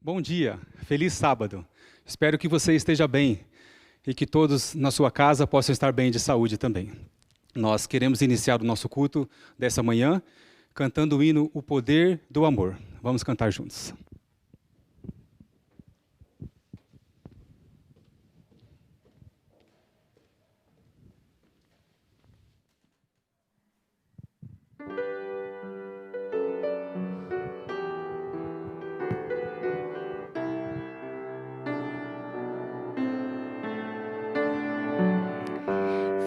Bom dia, feliz sábado. Espero que você esteja bem e que todos na sua casa possam estar bem de saúde também. Nós queremos iniciar o nosso culto dessa manhã cantando o hino O Poder do Amor. Vamos cantar juntos.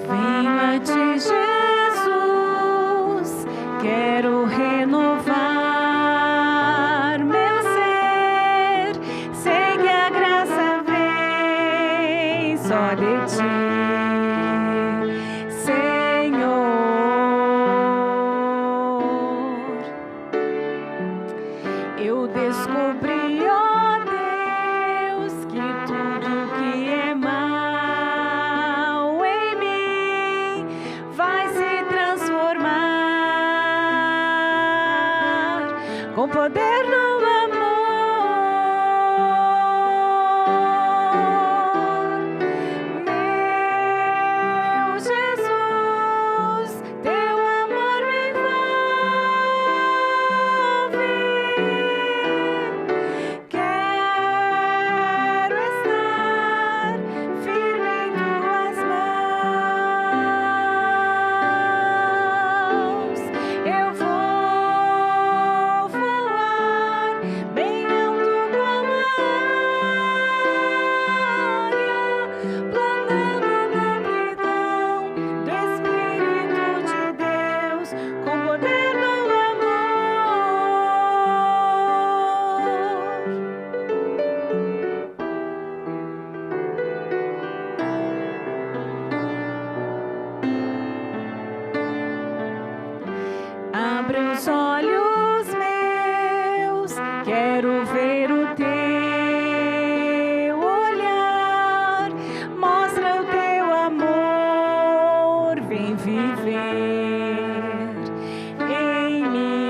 Venho a ti, Jesus, quero renovar meu ser. Sei que a graça vem só de ti, Senhor. Eu descobri, ó Deus, que tudo que é mal em mim vai se transformar com o poder do amor. Meu Jesus, teu amor me envolve. Quero estar firme em tuas mãos. Eu vou voar bem alto como a águia, planando na amplidão do Espírito de Deus, com o poder do amor. Abre os olhos meus, quero ver o teu olhar. Mostra o teu amor, vem viver em mim.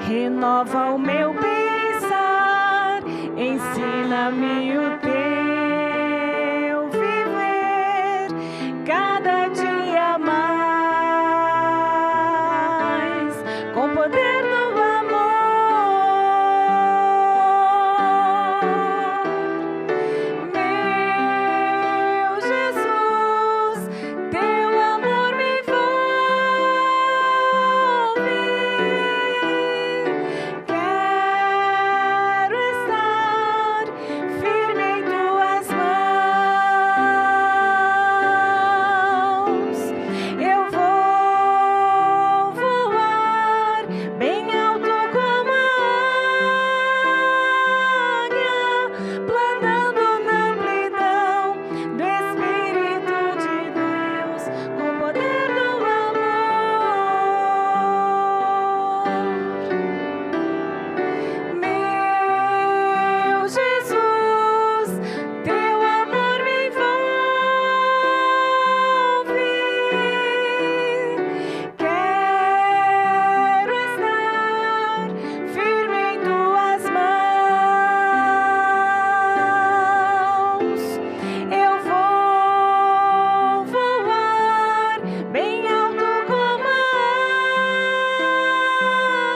Renova o meu pensar, ensina-me o teu viver, cada dia mais, com o poder do amor. Meu Jesus, teu amor me envolve. Quero estar firme em tuas mãos. Eu vou voar bem alto como a águia, planando na amplidão do Espírito de Deus, com o poder do amor. Meu Jesus, teu amor me envolve. Quero estar firme em tuas mãos. Eu vou voar bem alto como a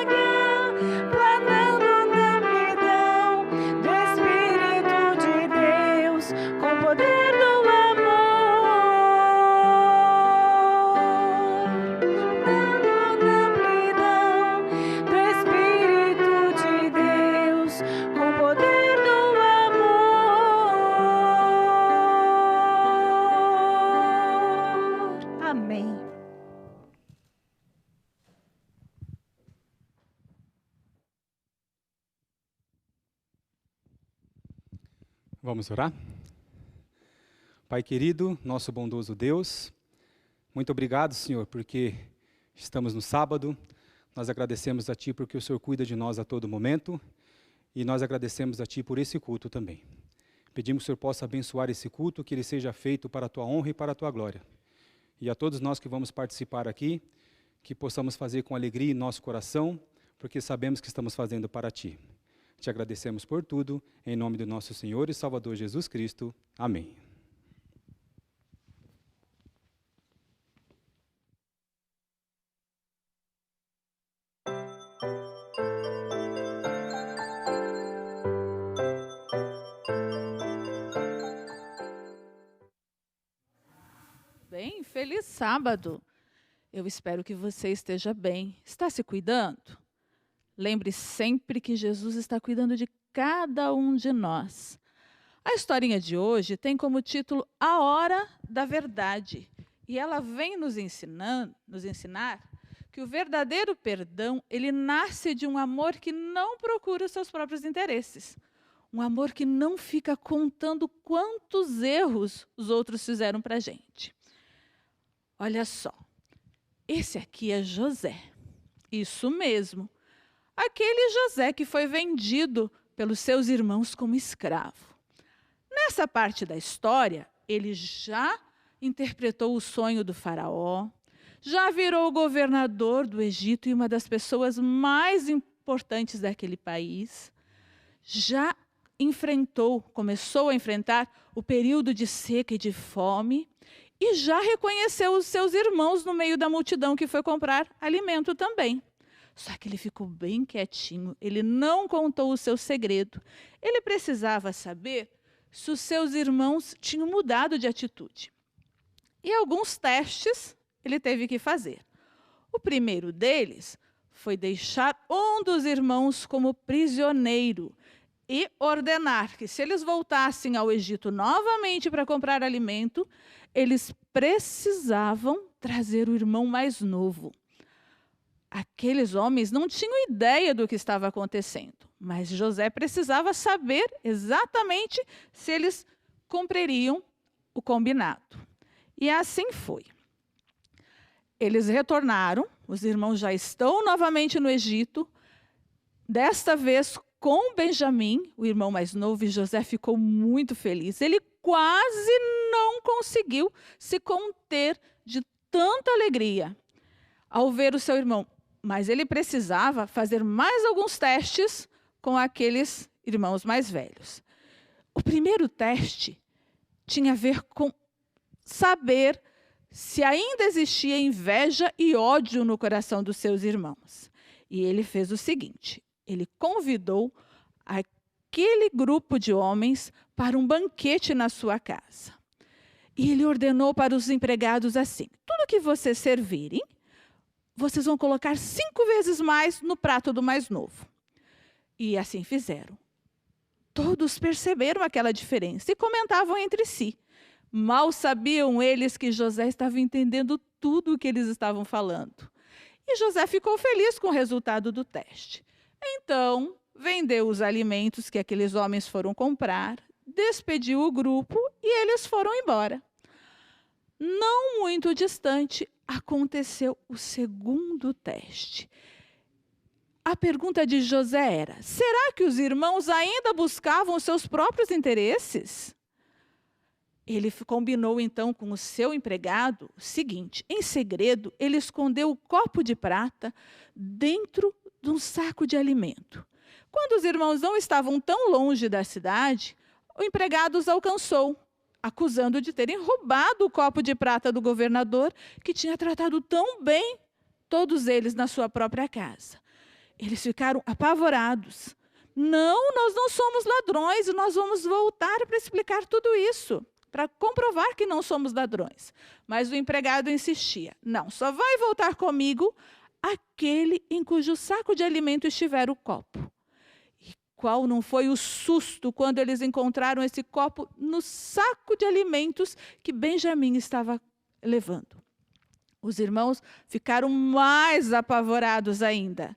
águia, planando na amplidão do Espírito de Deus, com o poder do amor. Planando na amplidão do Espírito de Deus, com o poder do amor. Amém. Vamos orar? Pai querido, nosso bondoso Deus, muito obrigado, Senhor, porque estamos no sábado. Nós agradecemos a Ti porque o Senhor cuida de nós a todo momento e nós agradecemos a Ti por esse culto também. Pedimos que o Senhor possa abençoar esse culto, que ele seja feito para a Tua honra e para a Tua glória. E a todos nós que vamos participar aqui, que possamos fazer com alegria em nosso coração, porque sabemos que estamos fazendo para Ti. Te agradecemos por tudo, em nome do nosso Senhor e Salvador Jesus Cristo. Amém. Bem, feliz sábado. Eu espero que você esteja bem. Está se cuidando? Lembre sempre que Jesus está cuidando de cada um de nós. A historinha de hoje tem como título A Hora da Verdade. E ela vem nos ensinar que o verdadeiro perdão, ele nasce de um amor que não procura os seus próprios interesses. Um amor que não fica contando quantos erros os outros fizeram para a gente. Olha só, esse aqui é José. Isso mesmo. Aquele José que foi vendido pelos seus irmãos como escravo. Nessa parte da história, ele já interpretou o sonho do faraó, já virou governador do Egito e uma das pessoas mais importantes daquele país, já começou a enfrentar o período de seca e de fome e já reconheceu os seus irmãos no meio da multidão que foi comprar alimento também. Só que ele ficou bem quietinho, ele não contou o seu segredo. Ele precisava saber se os seus irmãos tinham mudado de atitude. E alguns testes ele teve que fazer. O primeiro deles foi deixar um dos irmãos como prisioneiro e ordenar que, se eles voltassem ao Egito novamente para comprar alimento, eles precisavam trazer o irmão mais novo. Aqueles homens não tinham ideia do que estava acontecendo, mas José precisava saber exatamente se eles cumpririam o combinado. E assim foi. Eles retornaram, os irmãos já estão novamente no Egito, desta vez com Benjamim, o irmão mais novo, e José ficou muito feliz. Ele quase não conseguiu se conter de tanta alegria ao ver o seu irmão. Mas ele precisava fazer mais alguns testes com aqueles irmãos mais velhos. O primeiro teste tinha a ver com saber se ainda existia inveja e ódio no coração dos seus irmãos. E ele fez o seguinte, ele convidou aquele grupo de homens para um banquete na sua casa. E ele ordenou para os empregados assim, tudo que vocês servirem, vocês vão colocar 5 vezes mais no prato do mais novo. E assim fizeram. Todos perceberam aquela diferença e comentavam entre si. Mal sabiam eles que José estava entendendo tudo o que eles estavam falando. E José ficou feliz com o resultado do teste. Então, vendeu os alimentos que aqueles homens foram comprar, despediu o grupo e eles foram embora. Não muito distante, aconteceu o segundo teste. A pergunta de José era, será que os irmãos ainda buscavam os seus próprios interesses? Ele combinou então com o seu empregado o seguinte, em segredo, ele escondeu o copo de prata dentro de um saco de alimento. Quando os irmãos não estavam tão longe da cidade, o empregado os alcançou, acusando de terem roubado o copo de prata do governador, que tinha tratado tão bem todos eles na sua própria casa. Eles ficaram apavorados. Não, nós não somos ladrões e nós vamos voltar para explicar tudo isso, para comprovar que não somos ladrões. Mas o empregado insistia, não, só vai voltar comigo aquele em cujo saco de alimento estiver o copo. Qual não foi o susto quando eles encontraram esse copo no saco de alimentos que Benjamim estava levando. Os irmãos ficaram mais apavorados ainda.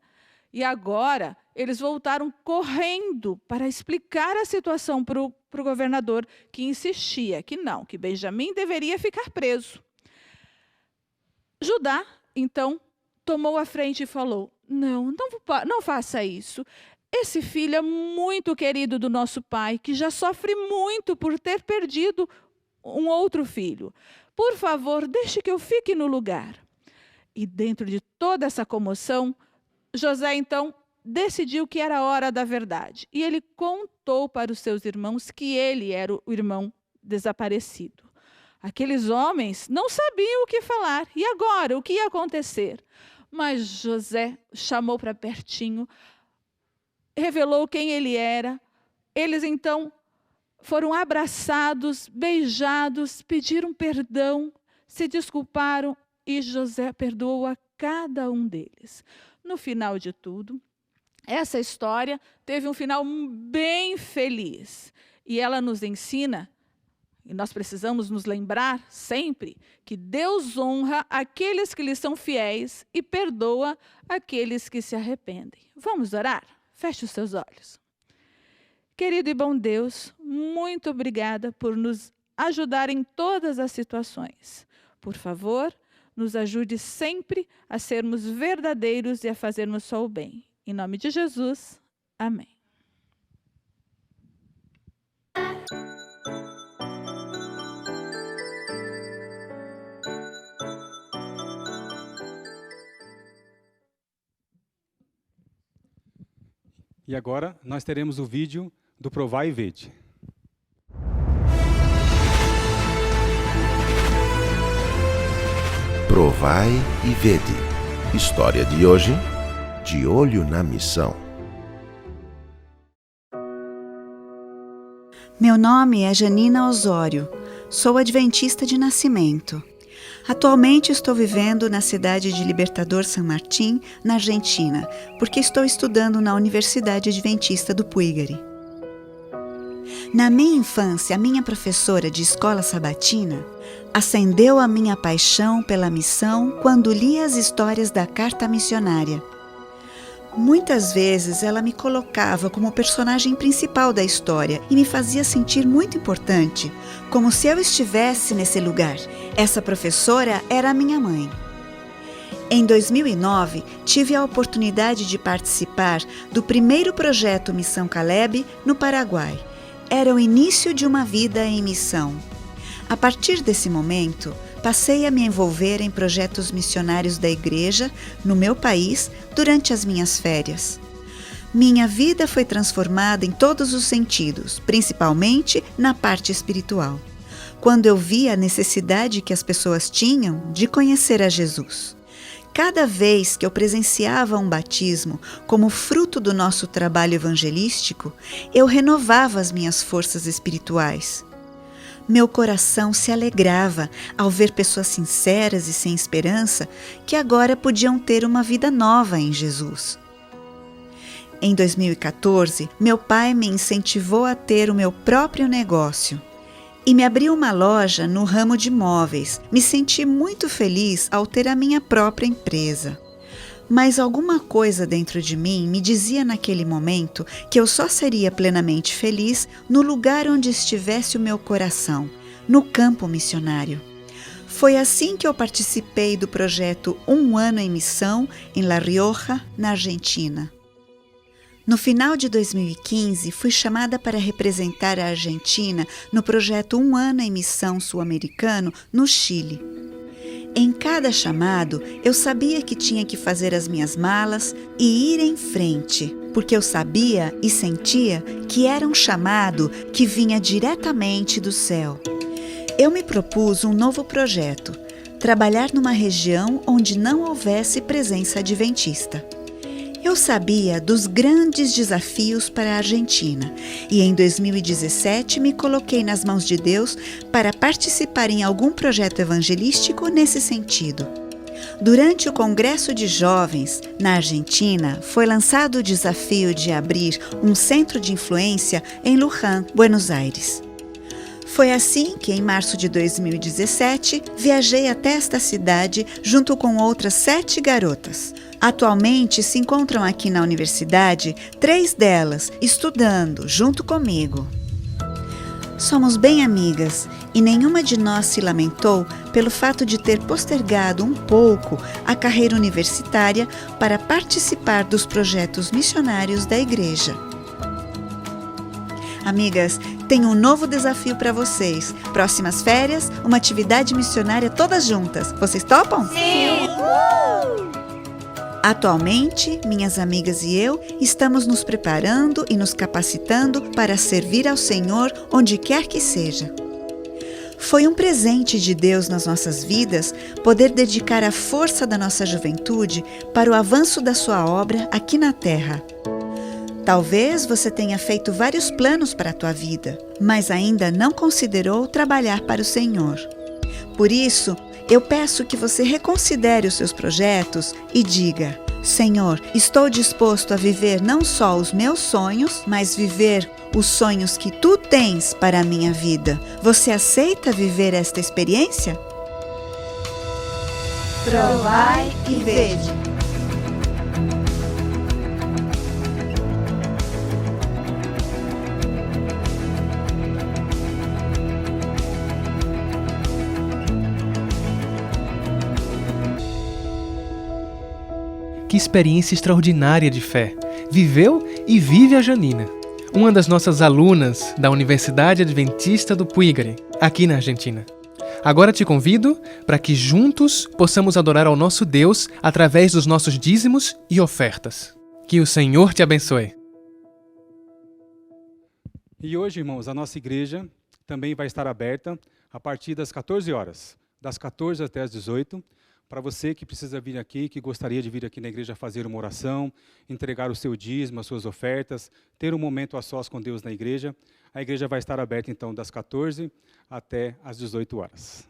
E agora eles voltaram correndo para explicar a situação para o governador, que insistia que não, que Benjamim deveria ficar preso. Judá, então, tomou a frente e falou, não faça isso. Esse filho é muito querido do nosso pai, que já sofre muito por ter perdido um outro filho. Por favor, deixe que eu fique no lugar. E dentro de toda essa comoção, José, então, decidiu que era a hora da verdade. E ele contou para os seus irmãos que ele era o irmão desaparecido. Aqueles homens não sabiam o que falar. E agora? O que ia acontecer? Mas José chamou para pertinho, revelou quem ele era. Eles, então, foram abraçados, beijados, pediram perdão, se desculparam e José perdoou a cada um deles. No final de tudo, essa história teve um final bem feliz. E ela nos ensina, e nós precisamos nos lembrar sempre, que Deus honra aqueles que lhe são fiéis e perdoa aqueles que se arrependem. Vamos orar? Feche os seus olhos. Querido e bom Deus, muito obrigada por nos ajudar em todas as situações. Por favor, nos ajude sempre a sermos verdadeiros e a fazermos só o bem. Em nome de Jesus, amém. E agora nós teremos o vídeo do Provai e Vede. Provai e Vede. História de hoje, de olho na missão. Meu nome é Janina Osório, sou adventista de nascimento. Atualmente estou vivendo na cidade de Libertador San Martín, na Argentina, porque estou estudando na Universidade Adventista do Puigari. Na minha infância, a minha professora de escola sabatina acendeu a minha paixão pela missão quando li as histórias da carta missionária. Muitas vezes ela me colocava como personagem principal da história e me fazia sentir muito importante, como se eu estivesse nesse lugar. Essa professora era a minha mãe. Em 2009, tive a oportunidade de participar do primeiro projeto Missão Caleb no Paraguai. Era o início de uma vida em missão. A partir desse momento, passei a me envolver em projetos missionários da igreja, no meu país, durante as minhas férias. Minha vida foi transformada em todos os sentidos, principalmente na parte espiritual, quando eu vi a necessidade que as pessoas tinham de conhecer a Jesus. Cada vez que eu presenciava um batismo como fruto do nosso trabalho evangelístico, eu renovava as minhas forças espirituais. Meu coração se alegrava ao ver pessoas sinceras e sem esperança que agora podiam ter uma vida nova em Jesus. Em 2014, meu pai me incentivou a ter o meu próprio negócio e me abriu uma loja no ramo de móveis. Me senti muito feliz ao ter a minha própria empresa. Mas alguma coisa dentro de mim me dizia naquele momento que eu só seria plenamente feliz no lugar onde estivesse o meu coração, no campo missionário. Foi assim que eu participei do projeto Um Ano em Missão em La Rioja, na Argentina. No final de 2015, fui chamada para representar a Argentina no projeto Um Ano em Missão Sul-Americano, no Chile. Em cada chamado, eu sabia que tinha que fazer as minhas malas e ir em frente, porque eu sabia e sentia que era um chamado que vinha diretamente do céu. Eu me propus um novo projeto, trabalhar numa região onde não houvesse presença adventista. Eu sabia dos grandes desafios para a Argentina e em 2017 me coloquei nas mãos de Deus para participar em algum projeto evangelístico nesse sentido. Durante o Congresso de Jovens, na Argentina, foi lançado o desafio de abrir um centro de influência em Luján, Buenos Aires. Foi assim que, em março de 2017, viajei até esta cidade junto com outras 7 garotas. Atualmente se encontram aqui na universidade 3 delas, estudando junto comigo. Somos bem amigas e nenhuma de nós se lamentou pelo fato de ter postergado um pouco a carreira universitária para participar dos projetos missionários da igreja. Amigas, tenho um novo desafio para vocês. Próximas férias, uma atividade missionária todas juntas. Vocês topam? Sim! Atualmente, minhas amigas e eu estamos nos preparando e nos capacitando para servir ao Senhor onde quer que seja. Foi um presente de Deus nas nossas vidas poder dedicar a força da nossa juventude para o avanço da sua obra aqui na Terra. Talvez você tenha feito vários planos para a tua vida, mas ainda não considerou trabalhar para o Senhor. Por isso, eu peço que você reconsidere os seus projetos e diga: Senhor, estou disposto a viver não só os meus sonhos, mas viver os sonhos que Tu tens para a minha vida. Você aceita viver esta experiência? Provai e vede. Que experiência extraordinária de fé viveu e vive a Janina, uma das nossas alunas da Universidade Adventista do Puigre, aqui na Argentina. Agora te convido para que juntos possamos adorar ao nosso Deus através dos nossos dízimos e ofertas. Que o Senhor te abençoe. E hoje, irmãos, a nossa igreja também vai estar aberta a partir das 14 horas, das 14 até as 18. Para você que precisa vir aqui, que gostaria de vir aqui na igreja fazer uma oração, entregar o seu dízimo, as suas ofertas, ter um momento a sós com Deus na igreja, a igreja vai estar aberta então das 14 até as 18 horas.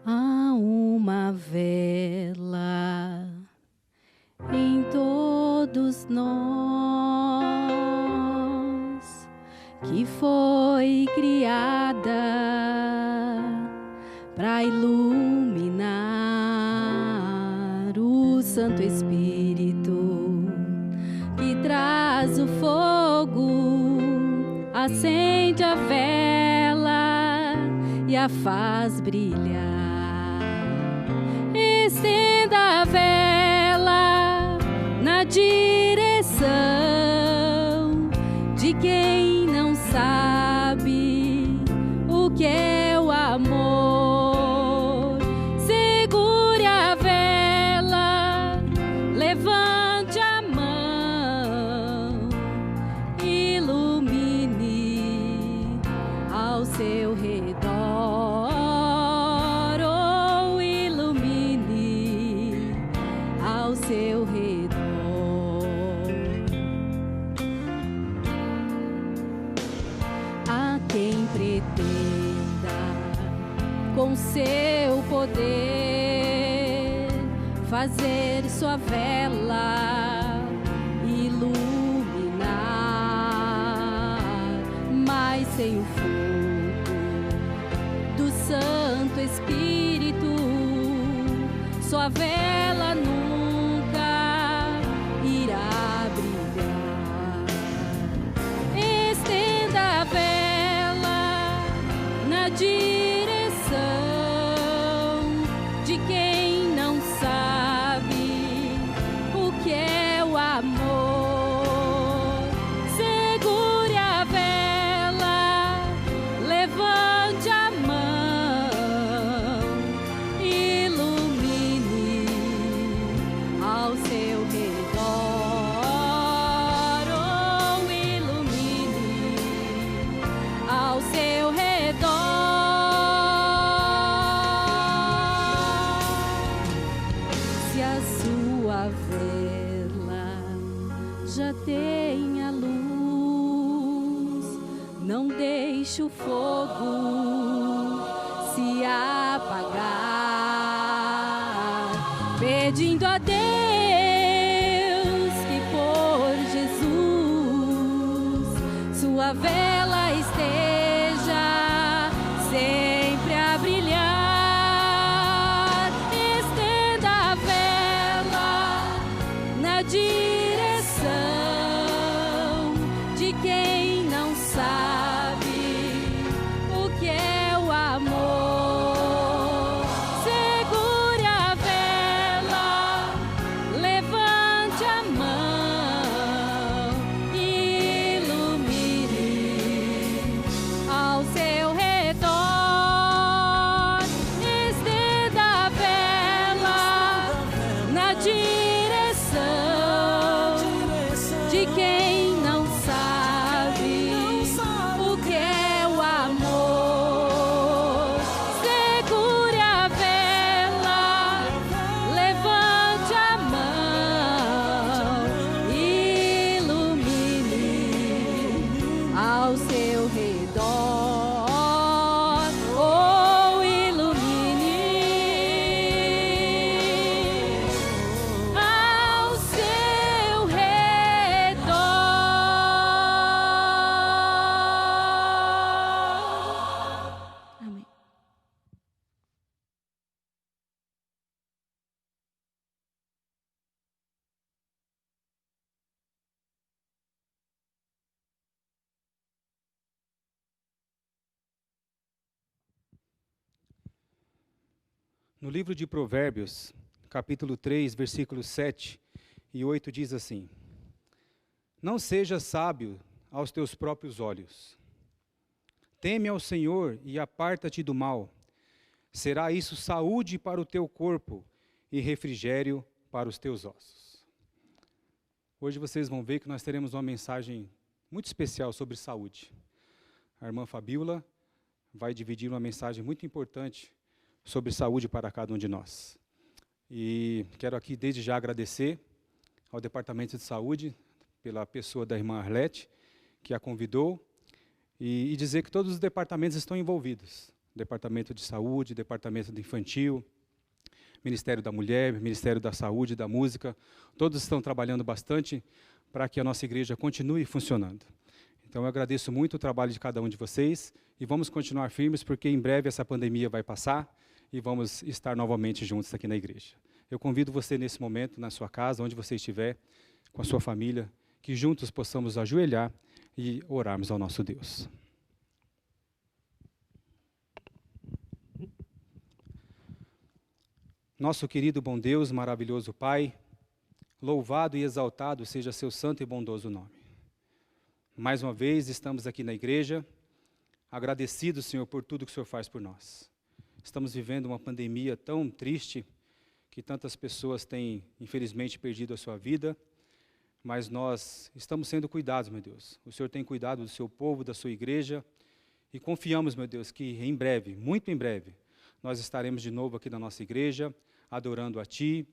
Há uma vela em todos nós que foi criada para iluminar o Santo Espírito que traz o fogo, acende a vela e a faz brilhar. Estenda a vela na direção de quem não sabe o que é o amor. Segure a vela, levante a mão, ilumine ao seu redor. Seu redor. Há quem pretenda com seu poder fazer sua vela iluminar, mas sem o fogo do Santo Espírito sua vela nunca irá brilhar. Estenda a vela na direção de quem não sabe o que é o amor. Segure a vela, levante a mão, ilumine ao seu redor, oh, ilumine ao seu redor. Se a sua vela já tem a luz, não deixe o fogo se apagar, pedindo a Deus que por Jesus sua vela esteja sempre a brilhar. Estenda a vela na direção de quem não sabe o que é No livro de Provérbios, capítulo 3, versículos 7 e 8, diz assim: Não sejas sábio aos teus próprios olhos. Teme ao Senhor e aparta-te do mal. Será isso saúde para o teu corpo e refrigério para os teus ossos. Hoje vocês vão ver que nós teremos uma mensagem muito especial sobre saúde. A irmã Fabíola vai dividir uma mensagem muito importante sobre saúde para cada um de nós. E quero aqui desde já agradecer ao Departamento de Saúde, pela pessoa da irmã Arlete, que a convidou, e dizer que todos os departamentos estão envolvidos. Departamento de Saúde, Departamento de Infantil, Ministério da Mulher, Ministério da Saúde, da Música, todos estão trabalhando bastante para que a nossa igreja continue funcionando. Então eu agradeço muito o trabalho de cada um de vocês e vamos continuar firmes, porque em breve essa pandemia vai passar e vamos estar novamente juntos aqui na igreja. Eu convido você nesse momento, na sua casa, onde você estiver, com a sua família, que juntos possamos ajoelhar e orarmos ao nosso Deus. Nosso querido bom Deus, maravilhoso Pai, louvado e exaltado seja seu santo e bondoso nome. Mais uma vez estamos aqui na igreja, agradecidos, Senhor, por tudo que o Senhor faz por nós. Estamos vivendo uma pandemia tão triste, que tantas pessoas têm, infelizmente, perdido a sua vida, mas nós estamos sendo cuidados, meu Deus. O Senhor tem cuidado do seu povo, da sua igreja, e confiamos, meu Deus, que em breve, muito em breve, nós estaremos de novo aqui na nossa igreja, adorando a Ti,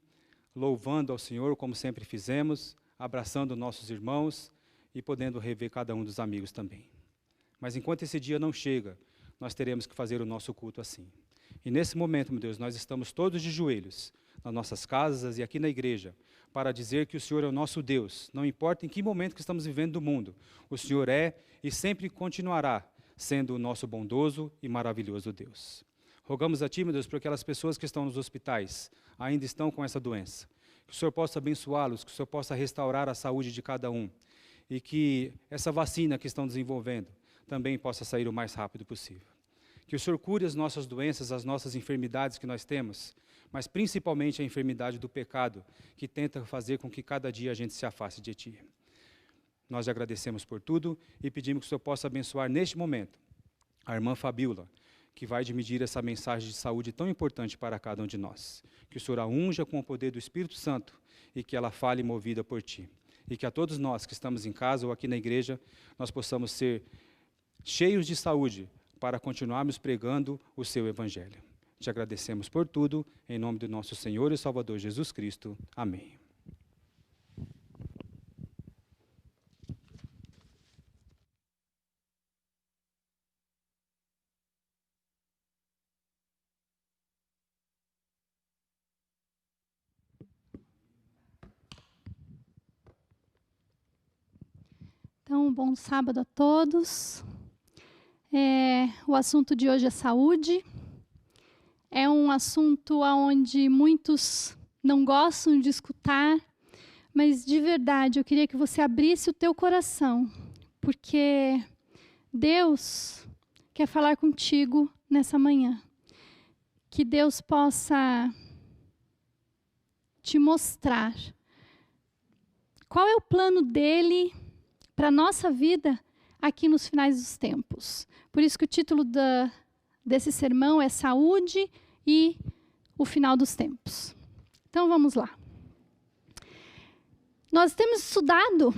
louvando ao Senhor, como sempre fizemos, abraçando nossos irmãos e podendo rever cada um dos amigos também. Mas enquanto esse dia não chega, nós teremos que fazer o nosso culto assim. E nesse momento, meu Deus, nós estamos todos de joelhos, nas nossas casas e aqui na igreja, para dizer que o Senhor é o nosso Deus. Não importa em que momento que estamos vivendo do mundo, o Senhor é e sempre continuará sendo o nosso bondoso e maravilhoso Deus. Rogamos a Ti, meu Deus, por aquelas pessoas que estão nos hospitais, ainda estão com essa doença. Que o Senhor possa abençoá-los, que o Senhor possa restaurar a saúde de cada um. E que essa vacina que estão desenvolvendo também possa sair o mais rápido possível. Que o Senhor cure as nossas doenças, as nossas enfermidades que nós temos, mas principalmente a enfermidade do pecado, que tenta fazer com que cada dia a gente se afaste de Ti. Nós agradecemos por tudo e pedimos que o Senhor possa abençoar neste momento a irmã Fabíola, que vai dividir essa mensagem de saúde tão importante para cada um de nós. Que o Senhor a unja com o poder do Espírito Santo e que ela fale movida por Ti. E que a todos nós que estamos em casa ou aqui na igreja, nós possamos ser cheios de saúde para continuarmos pregando o Seu Evangelho. Te agradecemos por tudo, em nome do nosso Senhor e Salvador Jesus Cristo. Amém. Então, bom sábado a todos. O assunto de hoje é saúde. É um assunto onde muitos não gostam de escutar, mas de verdade eu queria que você abrisse o teu coração, porque Deus quer falar contigo nessa manhã. Que Deus possa te mostrar qual é o plano dele para a nossa vida aqui nos finais dos tempos. Por isso que o título desse sermão é Saúde e o Final dos Tempos. Então vamos lá. Nós temos estudado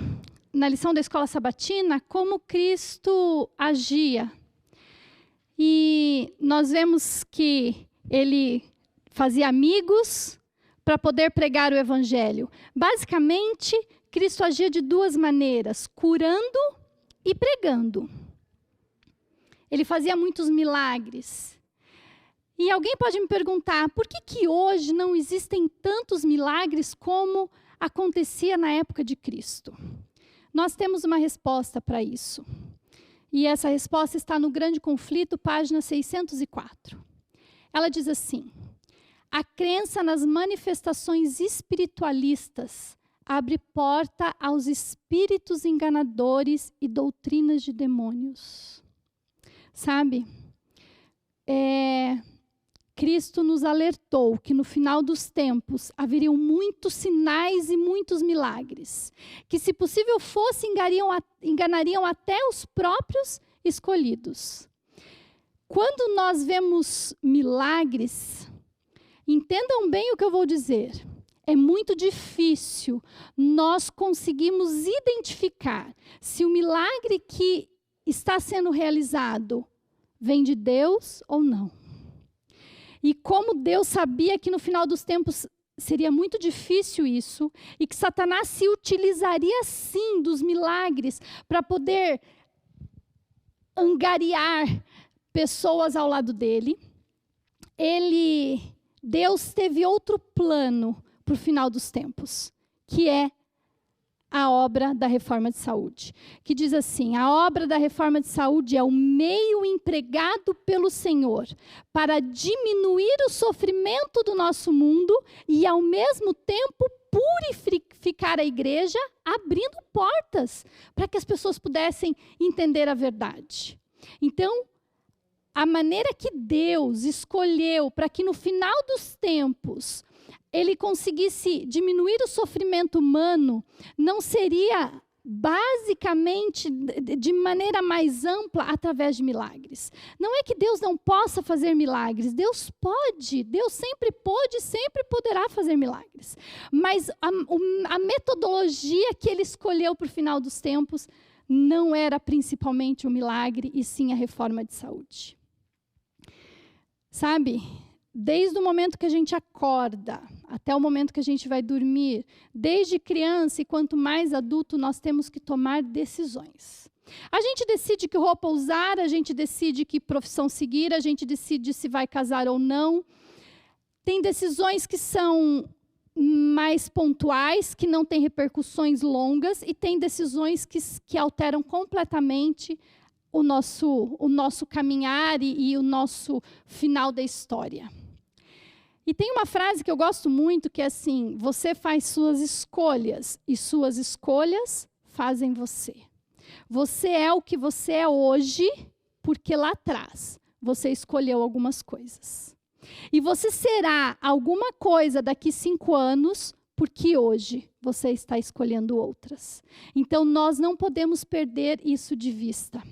na lição da Escola Sabatina como Cristo agia. E nós vemos que Ele fazia amigos para poder pregar o Evangelho. Basicamente, Cristo agia de duas maneiras, curando e pregando. Ele fazia muitos milagres. E alguém pode me perguntar, por que hoje não existem tantos milagres como acontecia na época de Cristo? Nós temos uma resposta para isso. E essa resposta está no Grande Conflito, página 604. Ela diz assim: a crença nas manifestações espiritualistas abre porta aos espíritos enganadores e doutrinas de demônios. Sabe? Cristo nos alertou que no final dos tempos haveriam muitos sinais e muitos milagres, que se possível fosse enganariam até os próprios escolhidos. Quando nós vemos milagres, entendam bem o que eu vou dizer. É muito difícil nós conseguirmos identificar se o milagre que está sendo realizado vem de Deus ou não. E como Deus sabia que no final dos tempos seria muito difícil isso, e que Satanás se utilizaria sim dos milagres para poder angariar pessoas ao lado dele, Deus teve outro plano para o final dos tempos, que é a obra da reforma de saúde, que diz assim: a obra da reforma de saúde é o meio empregado pelo Senhor para diminuir o sofrimento do nosso mundo e, ao mesmo tempo, purificar a igreja, abrindo portas para que as pessoas pudessem entender a verdade. Então, a maneira que Deus escolheu para que no final dos tempos ele conseguisse diminuir o sofrimento humano, não seria basicamente, de maneira mais ampla, através de milagres. Não é que Deus não possa fazer milagres, Deus pode, Deus sempre pôde, sempre poderá fazer milagres. Mas a metodologia que ele escolheu para o final dos tempos não era principalmente o milagre, e sim a reforma de saúde. Sabe, desde o momento que a gente acorda até o momento que a gente vai dormir, desde criança e quanto mais adulto, nós temos que tomar decisões. A gente decide que roupa usar, a gente decide que profissão seguir, a gente decide se vai casar ou não. Tem decisões que são mais pontuais, que não têm repercussões longas, e tem decisões que alteram completamente o nosso caminhar e o nosso final da história. E tem uma frase que eu gosto muito, que é assim: você faz suas escolhas, e suas escolhas fazem você. Você é o que você é hoje, porque lá atrás você escolheu algumas coisas. E você será alguma coisa daqui 5 anos, porque hoje você está escolhendo outras. Então, nós não podemos perder isso de vista.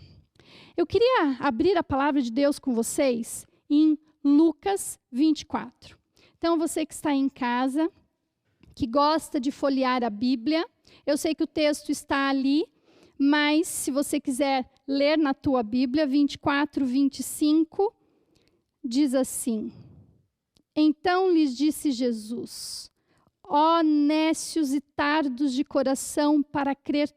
Eu queria abrir a palavra de Deus com vocês em Lucas 24. Então, você que está em casa, que gosta de folhear a Bíblia, eu sei que o texto está ali, mas se você quiser ler na tua Bíblia, 24, 25, diz assim: então lhes disse Jesus: ó nécios e tardos de coração para crer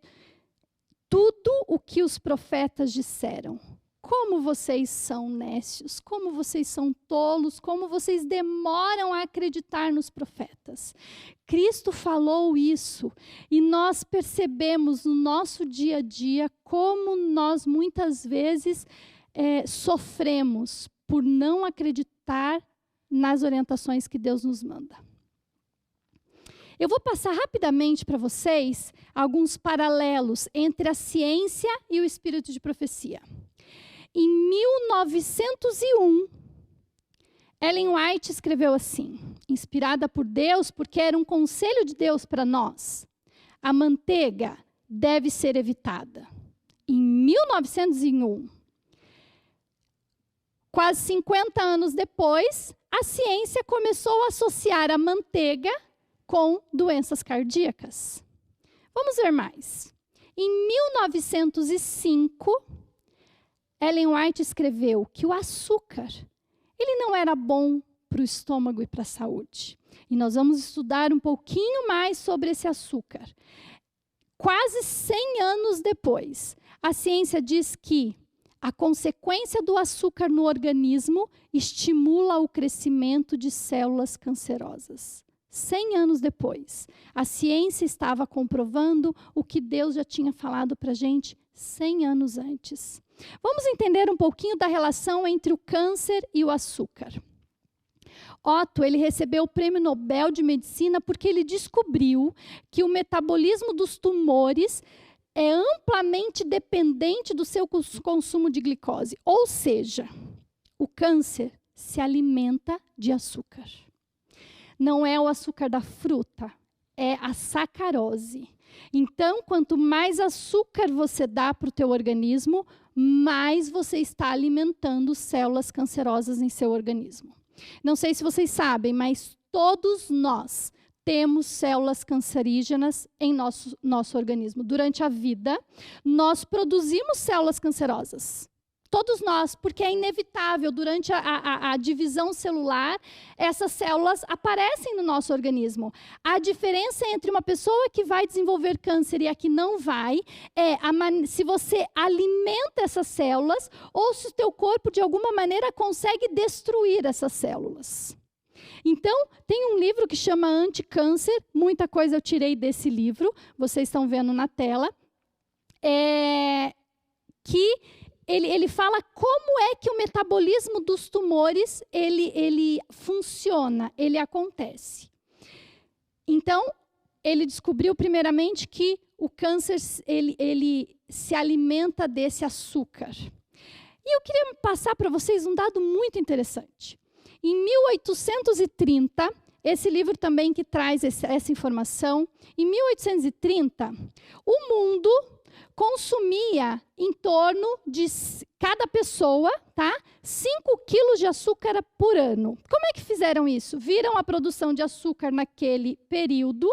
tudo o que os profetas disseram. Como vocês são nécios, como vocês são tolos, como vocês demoram a acreditar nos profetas. Cristo falou isso, e nós percebemos no nosso dia a dia como nós muitas vezes sofremos por não acreditar nas orientações que Deus nos manda. Eu vou passar rapidamente para vocês alguns paralelos entre a ciência e o espírito de profecia. Em 1901, Ellen White escreveu assim, inspirada por Deus, porque era um conselho de Deus para nós: a manteiga deve ser evitada. Em 1901, quase 50 anos depois, a ciência começou a associar a manteiga com doenças cardíacas. Vamos ver mais. Em 1905, Ellen White escreveu que o açúcar, ele não era bom para o estômago e para a saúde. E nós vamos estudar um pouquinho mais sobre esse açúcar. Quase 100 anos depois, a ciência diz que a consequência do açúcar no organismo estimula o crescimento de células cancerosas. 100 anos depois, a ciência estava comprovando o que Deus já tinha falado para a gente 100 anos antes. Vamos entender um pouquinho da relação entre o câncer e o açúcar. Otto, ele recebeu o Prêmio Nobel de Medicina porque ele descobriu que o metabolismo dos tumores é amplamente dependente do seu consumo de glicose. Ou seja, o câncer se alimenta de açúcar. Não é o açúcar da fruta, é a sacarose. Então, quanto mais açúcar você dá para o teu organismo, mais você está alimentando células cancerosas em seu organismo. Não sei se vocês sabem, mas todos nós temos células cancerígenas em nosso organismo. Durante a vida, nós produzimos células cancerosas. Todos nós, porque é inevitável, durante a divisão celular, essas células aparecem no nosso organismo. A diferença entre uma pessoa que vai desenvolver câncer e a que não vai, é se você alimenta essas células ou se o teu corpo, de alguma maneira, consegue destruir essas células. Então, tem um livro que chama Anticâncer, muita coisa eu tirei desse livro, vocês estão vendo na tela, que ele fala como é que o metabolismo dos tumores ele funciona, ele acontece. Então, ele descobriu primeiramente que o câncer ele se alimenta desse açúcar. E eu queria passar para vocês um dado muito interessante. Em 1830, esse livro também que traz essa informação, em 1830, o mundo consumia em torno de cada pessoa, tá? 5 quilos de açúcar por ano. Como é que fizeram isso? Viram a produção de açúcar naquele período,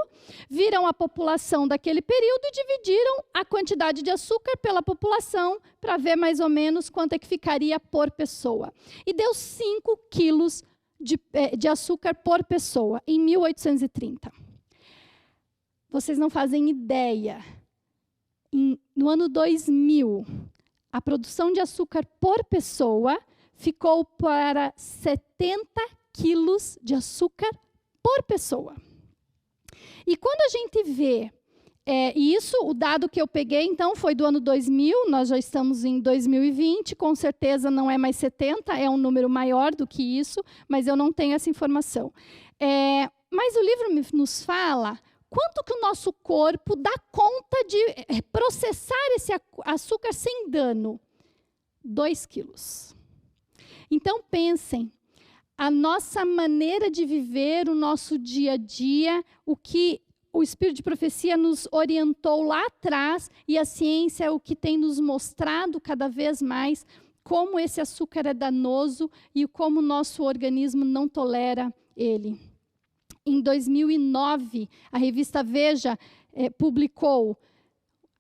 viram a população daquele período e dividiram a quantidade de açúcar pela população para ver mais ou menos quanto é que ficaria por pessoa. E deu 5 quilos de açúcar por pessoa em 1830. Vocês não fazem ideia. No ano 2000, a produção de açúcar por pessoa ficou para 70 quilos de açúcar por pessoa. E quando a gente vê isso, o dado que eu peguei, então, foi do ano 2000, nós já estamos em 2020, com certeza não é mais 70, é um número maior do que isso, mas eu não tenho essa informação. Mas o livro nos fala quanto que o nosso corpo dá conta de processar esse açúcar sem dano? 2 quilos. Então, pensem, a nossa maneira de viver, o nosso dia a dia, o que o Espírito de Profecia nos orientou lá atrás, e a ciência é o que tem nos mostrado cada vez mais como esse açúcar é danoso e como o nosso organismo não tolera ele. Em 2009, a revista Veja publicou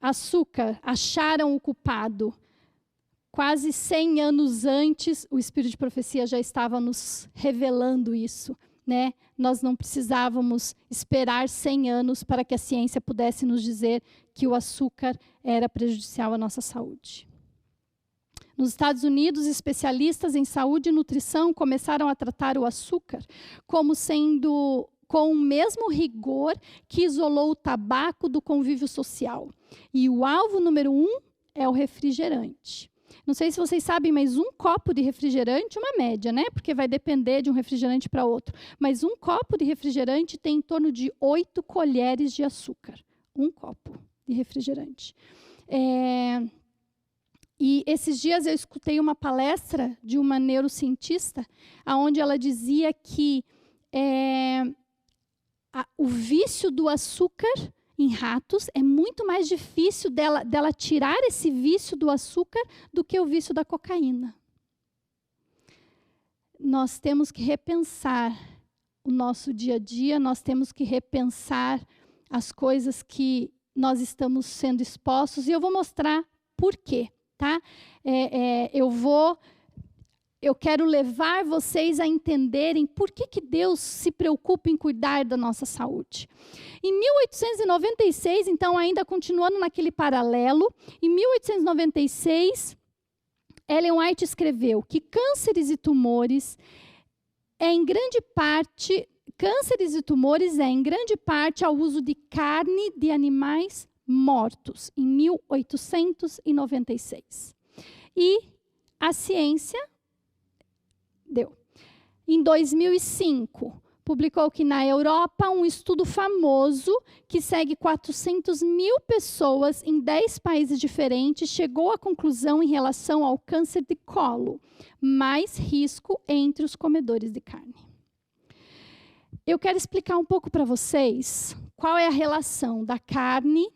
Açúcar, acharam o culpado. Quase 100 anos antes, o Espírito de Profecia já estava nos revelando isso, né? Nós não precisávamos esperar 100 anos para que a ciência pudesse nos dizer que o açúcar era prejudicial à nossa saúde. Nos Estados Unidos, especialistas em saúde e nutrição começaram a tratar o açúcar como sendo com o mesmo rigor que isolou o tabaco do convívio social. E o alvo número 1 é o refrigerante. Não sei se vocês sabem, mas um copo de refrigerante, uma média, né? Porque vai depender de um refrigerante para outro. Mas um copo de refrigerante tem em torno de 8 colheres de açúcar. Um copo de refrigerante. E esses dias eu escutei uma palestra de uma neurocientista, onde ela dizia que o vício do açúcar em ratos é muito mais difícil dela tirar esse vício do açúcar do que o vício da cocaína. Nós temos que repensar o nosso dia a dia, nós temos que repensar as coisas que nós estamos sendo expostos, e eu vou mostrar por quê, tá? Eu quero levar vocês a entenderem por que Deus se preocupa em cuidar da nossa saúde. Em 1896, então, ainda continuando naquele paralelo, em 1896, Ellen White escreveu que cânceres e tumores é em grande parte ao uso de carne de animais mortos, em 1896. E a ciência deu. Em 2005, publicou que na Europa um estudo famoso que segue 400.000 pessoas em 10 países diferentes chegou à conclusão em relação ao câncer de colo, mais risco entre os comedores de carne. Eu quero explicar um pouco para vocês qual é a relação da carne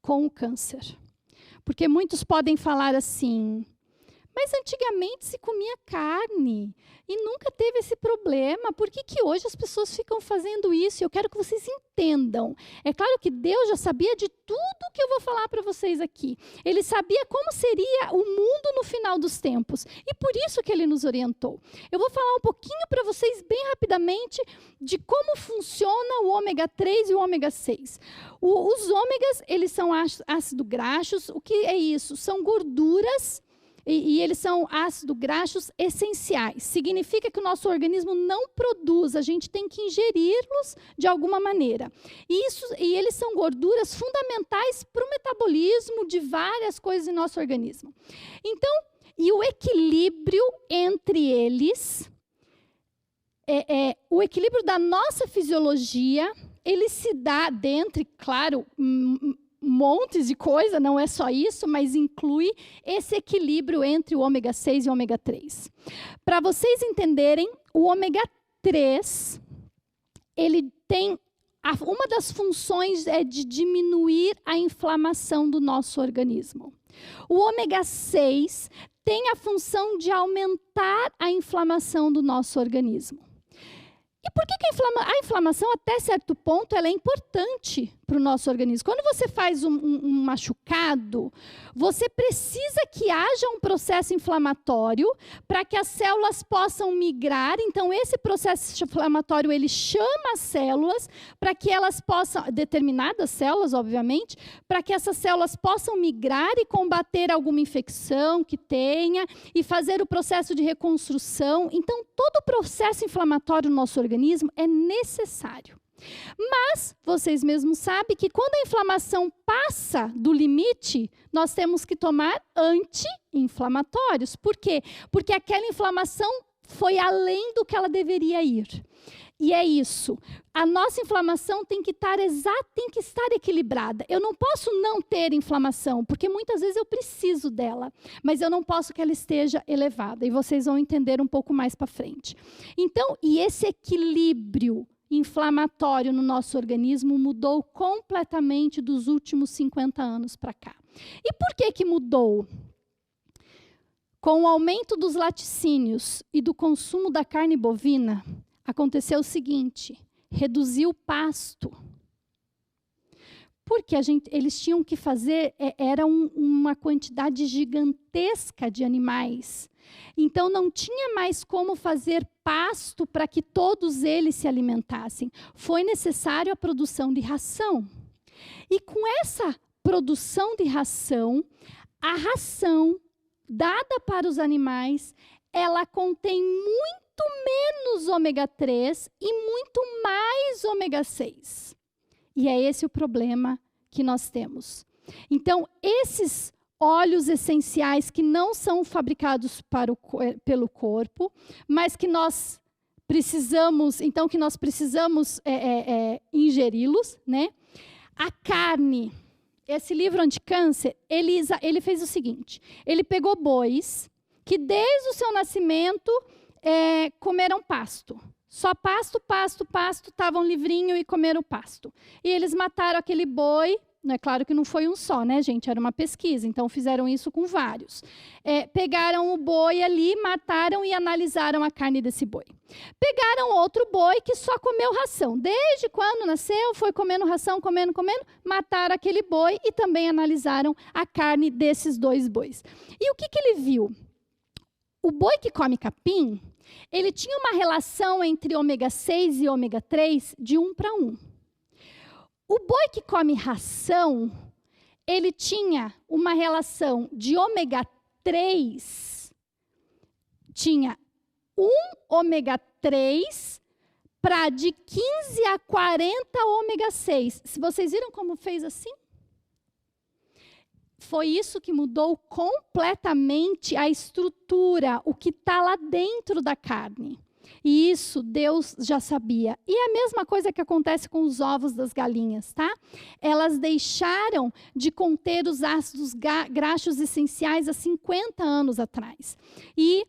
com o câncer. Porque muitos podem falar assim, mas antigamente se comia carne e nunca teve esse problema. Por que hoje as pessoas ficam fazendo isso? Eu quero que vocês entendam. É claro que Deus já sabia de tudo que eu vou falar para vocês aqui. Ele sabia como seria o mundo no final dos tempos. E por isso que ele nos orientou. Eu vou falar um pouquinho para vocês, bem rapidamente, de como funciona o ômega 3 e o ômega 6. Os ômegas, eles são ácidos graxos. O que é isso? São gorduras. E eles são ácidos graxos essenciais. Significa que o nosso organismo não produz, a gente tem que ingeri-los de alguma maneira. E eles são gorduras fundamentais para o metabolismo de várias coisas em nosso organismo. Então, e o equilíbrio entre eles, o equilíbrio da nossa fisiologia, ele se dá dentre, claro, montes de coisa, não é só isso, mas inclui esse equilíbrio entre o ômega 6 e o ômega 3. Para vocês entenderem, o ômega 3, ele tem uma das funções é de diminuir a inflamação do nosso organismo. O ômega 6 tem a função de aumentar a inflamação do nosso organismo. E por que a inflamação, até certo ponto, ela é importante para o nosso organismo? Quando você faz um machucado, você precisa que haja um processo inflamatório para que as células possam migrar. Então, esse processo inflamatório, ele chama as células para que elas possam, determinadas células, obviamente, para que essas células possam migrar e combater alguma infecção que tenha e fazer o processo de reconstrução. Então, todo o processo inflamatório no nosso organismo é necessário. Mas, vocês mesmos sabem que quando a inflamação passa do limite, nós temos que tomar anti-inflamatórios. Por quê? Porque aquela inflamação foi além do que ela deveria ir. E é isso. A nossa inflamação tem que estar equilibrada. Eu não posso não ter inflamação, porque muitas vezes eu preciso dela, mas eu não posso que ela esteja elevada. E vocês vão entender um pouco mais para frente. Então, e esse equilíbrio inflamatório no nosso organismo mudou completamente dos últimos 50 anos para cá. E por que mudou? Com o aumento dos laticínios e do consumo da carne bovina, aconteceu o seguinte: reduziu o pasto. Porque eles tinham que fazer, era uma quantidade gigantesca de animais. Então, não tinha mais como fazer pasto para que todos eles se alimentassem. Foi necessário a produção de ração. E com essa produção de ração, a ração dada para os animais, ela contém muito menos ômega 3 e muito mais ômega 6. E é esse o problema que nós temos. Então, esses óleos essenciais que não são fabricados pelo corpo, mas que nós precisamos, ingeri-los, né? A carne, esse livro anticâncer, ele fez o seguinte: ele pegou bois que desde o seu nascimento comeram pasto. Só pasto, estavam livrinho e comeram pasto. E eles mataram aquele boi. Não é claro que não foi um só, né, gente? Era uma pesquisa, então fizeram isso com vários. Pegaram o boi ali, mataram e analisaram a carne desse boi. Pegaram outro boi que só comeu ração. Desde quando nasceu, foi comendo ração, comendo, mataram aquele boi e também analisaram a carne desses dois bois. E o que ele viu? O boi que come capim, ele tinha uma relação entre ômega 6 e ômega 3 de 1 para 1. O boi que come ração, ele tinha uma relação de ômega 3, tinha 1 ômega 3 para de 15 a 40 ômega 6. Se vocês viram como fez assim? Foi isso que mudou completamente a estrutura, o que está lá dentro da carne. E isso Deus já sabia. E a mesma coisa que acontece com os ovos das galinhas, tá? Elas deixaram de conter os ácidos graxos essenciais há 50 anos atrás. E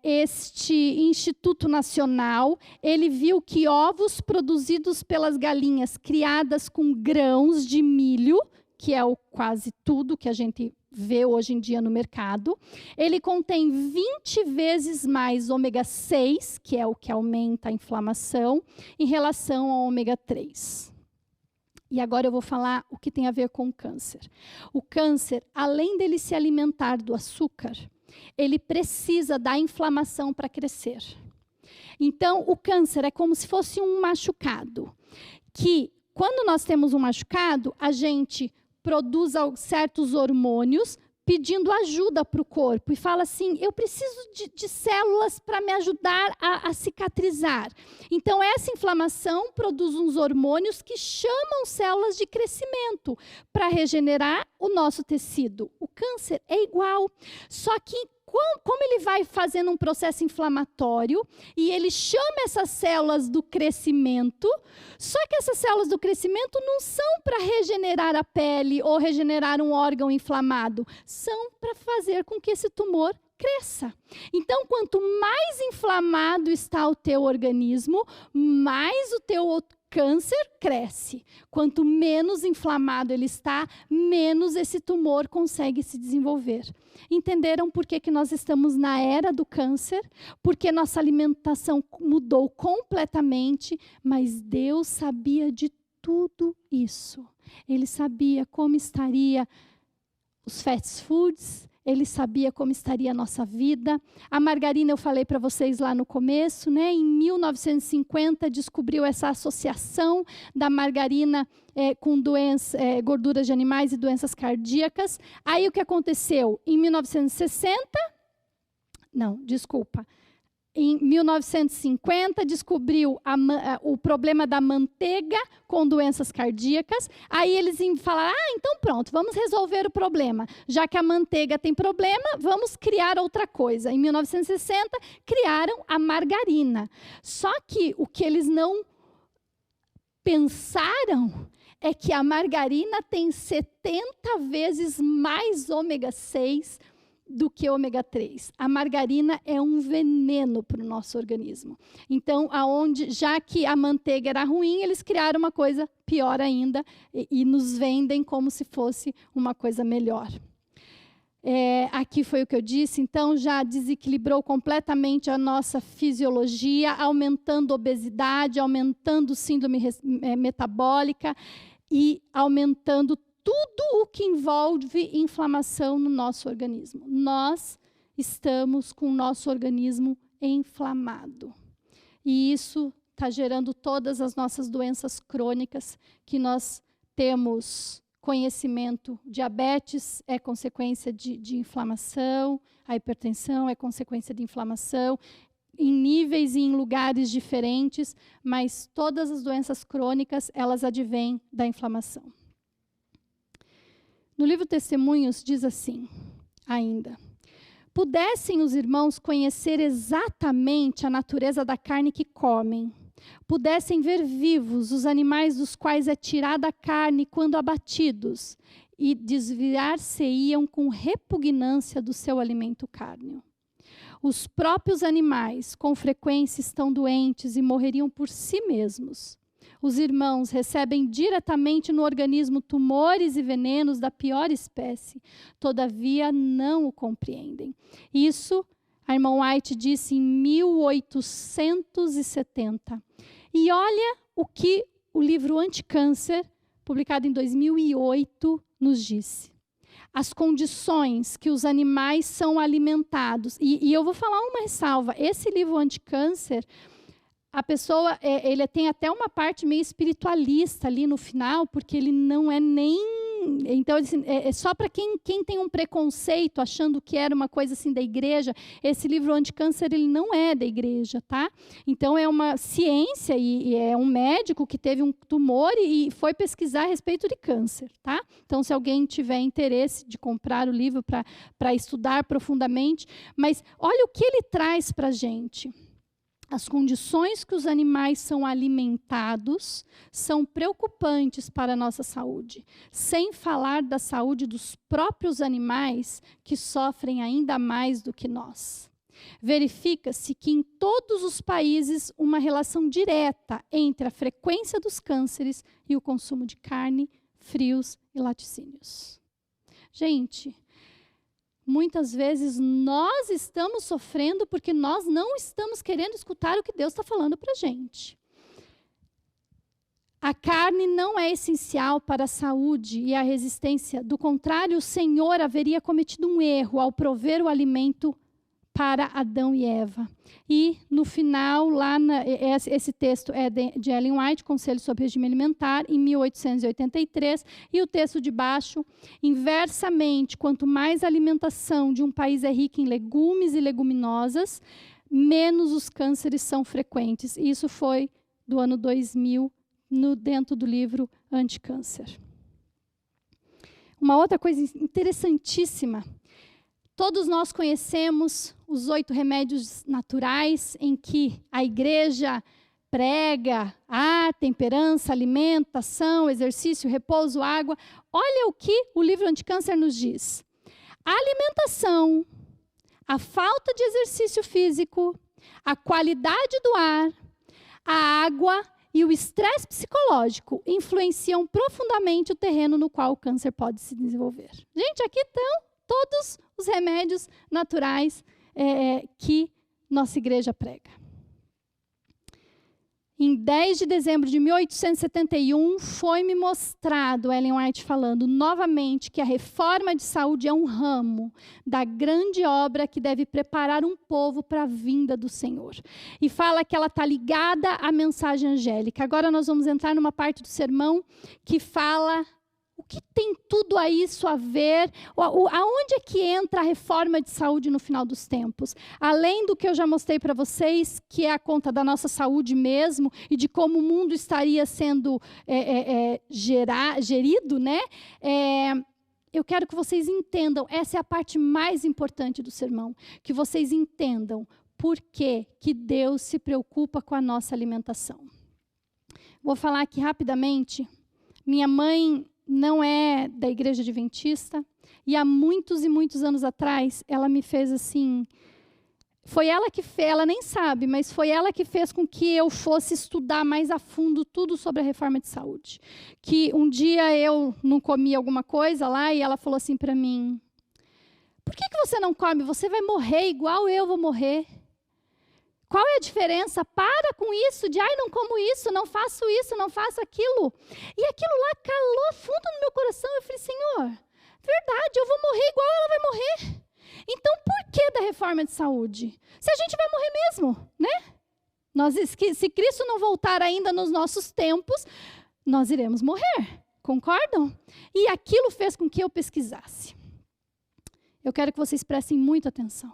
este Instituto Nacional, ele viu que ovos produzidos pelas galinhas criadas com grãos de milho, que é quase tudo que a gente vê hoje em dia no mercado, ele contém 20 vezes mais ômega 6, que é o que aumenta a inflamação, em relação ao ômega 3. E agora eu vou falar o que tem a ver com o câncer. O câncer, além dele se alimentar do açúcar, ele precisa da inflamação para crescer. Então, o câncer é como se fosse um machucado, que quando nós temos um machucado, a gente produz certos hormônios pedindo ajuda para o corpo e fala assim, eu preciso de células para me ajudar a cicatrizar. Então, essa inflamação produz uns hormônios que chamam células de crescimento para regenerar o nosso tecido. O câncer é igual, só que como ele vai fazendo um processo inflamatório e ele chama essas células do crescimento, só que essas células do crescimento não são para regenerar a pele ou regenerar um órgão inflamado, são para fazer com que esse tumor cresça. Então, quanto mais inflamado está o teu organismo, mais o teu câncer cresce. Quanto menos inflamado ele está, menos esse tumor consegue se desenvolver. Entenderam por que nós estamos na era do câncer? Porque nossa alimentação mudou completamente, mas Deus sabia de tudo isso. Ele sabia como estaria os fast foods, ele sabia como estaria a nossa vida. A margarina, eu falei para vocês lá no começo, né? Em 1950, descobriu essa associação da margarina com gorduras de animais e doenças cardíacas. Aí, o que aconteceu? Em 1950, descobriu o problema da manteiga com doenças cardíacas. Aí eles falaram, então pronto, vamos resolver o problema. Já que a manteiga tem problema, vamos criar outra coisa. Em 1960, criaram a margarina. Só que o que eles não pensaram é que a margarina tem 70 vezes mais ômega 6 do que ômega 3. A margarina é um veneno para o nosso organismo. Então, já que a manteiga era ruim, eles criaram uma coisa pior ainda e nos vendem como se fosse uma coisa melhor. Aqui foi o que eu disse, então já desequilibrou completamente a nossa fisiologia, aumentando a obesidade, aumentando síndrome metabólica e aumentando tudo o que envolve inflamação no nosso organismo. Nós estamos com o nosso organismo inflamado. E isso está gerando todas as nossas doenças crônicas que nós temos conhecimento. Diabetes é consequência de inflamação, a hipertensão é consequência de inflamação, em níveis e em lugares diferentes, mas todas as doenças crônicas, elas advêm da inflamação. No livro Testemunhos diz assim, ainda, pudessem os irmãos conhecer exatamente a natureza da carne que comem, pudessem ver vivos os animais dos quais é tirada a carne quando abatidos, e desviar-se-iam com repugnância do seu alimento cárneo. Os próprios animais, com frequência, estão doentes e morreriam por si mesmos. Os irmãos recebem diretamente no organismo tumores e venenos da pior espécie, todavia não o compreendem. Isso a irmã White disse em 1870. E olha o que o livro Anticâncer, publicado em 2008, nos disse. As condições que os animais são alimentados. E eu vou falar uma ressalva. Esse livro Anticâncer, a pessoa, ele tem até uma parte meio espiritualista ali no final, porque ele não é nem... Então, assim, é só para quem tem um preconceito, achando que era uma coisa assim da igreja, esse livro Anticâncer, ele não é da igreja, tá? Então, é uma ciência e é um médico que teve um tumor e foi pesquisar a respeito de câncer, tá? Então, se alguém tiver interesse de comprar o livro para estudar profundamente, mas olha o que ele traz para a gente. As condições que os animais são alimentados são preocupantes para a nossa saúde, sem falar da saúde dos próprios animais, que sofrem ainda mais do que nós. Verifica-se que em todos os países uma relação direta entre a frequência dos cânceres e o consumo de carne, frios e laticínios. Gente, muitas vezes nós estamos sofrendo porque nós não estamos querendo escutar o que Deus está falando para a gente. A carne não é essencial para a saúde e a resistência. Do contrário, o Senhor haveria cometido um erro ao prover o alimento para Adão e Eva. E, no final, esse texto é de Ellen White, Conselho sobre Regime Alimentar, em 1883, e o texto de baixo, inversamente, quanto mais a alimentação de um país é rica em legumes e leguminosas, menos os cânceres são frequentes. Isso foi do ano 2000, dentro do livro Anticâncer. Uma outra coisa interessantíssima. Todos nós conhecemos os 8 remédios naturais em que a igreja prega temperança, alimentação, exercício, repouso, água. Olha o que o livro Anticâncer nos diz. A alimentação, a falta de exercício físico, a qualidade do ar, a água e o estresse psicológico influenciam profundamente o terreno no qual o câncer pode se desenvolver. Gente, aqui estão todos os remédios naturais que nossa igreja prega. Em 10 de dezembro de 1871, foi-me mostrado, Ellen White falando novamente, que a reforma de saúde é um ramo da grande obra que deve preparar um povo para a vinda do Senhor. E fala que ela está ligada à mensagem angélica. Agora nós vamos entrar numa parte do sermão que fala o que tem tudo isso a ver, aonde é que entra a reforma de saúde no final dos tempos? Além do que eu já mostrei para vocês, que é a conta da nossa saúde mesmo, e de como o mundo estaria sendo gerido, né? Eu quero que vocês entendam, essa é a parte mais importante do sermão, que vocês entendam por que Deus se preocupa com a nossa alimentação. Vou falar aqui rapidamente. Minha mãe não é da igreja adventista, e há muitos e muitos anos atrás, ela me fez assim, foi ela que fez, ela nem sabe, mas foi ela que fez com que eu fosse estudar mais a fundo tudo sobre a reforma de saúde. Que um dia eu não comi alguma coisa lá, e ela falou assim para mim, por que você não come? Você vai morrer igual eu vou morrer. Qual é a diferença? Para com isso de, não como isso, não faço aquilo. E aquilo lá calou fundo no meu coração. Eu falei, Senhor, verdade, eu vou morrer igual ela vai morrer. Então, por que da reforma de saúde? Se a gente vai morrer mesmo, né? Se Cristo não voltar ainda nos nossos tempos, nós iremos morrer. Concordam? E aquilo fez com que eu pesquisasse. Eu quero que vocês prestem muita atenção.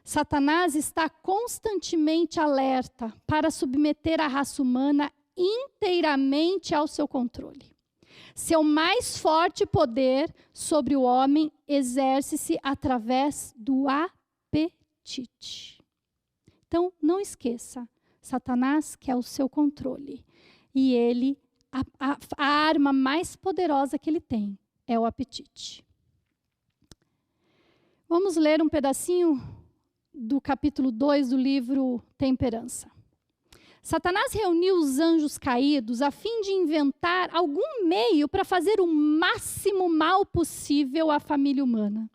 Satanás está constantemente alerta para submeter a raça humana inteiramente ao seu controle. Seu mais forte poder sobre o homem exerce-se através do apetite. Então, não esqueça, Satanás quer o seu controle. E ele, a arma mais poderosa que ele tem é o apetite. Vamos ler um pedacinho do capítulo 2 do livro Temperança. Satanás reuniu os anjos caídos a fim de inventar algum meio para fazer o máximo mal possível à família humana.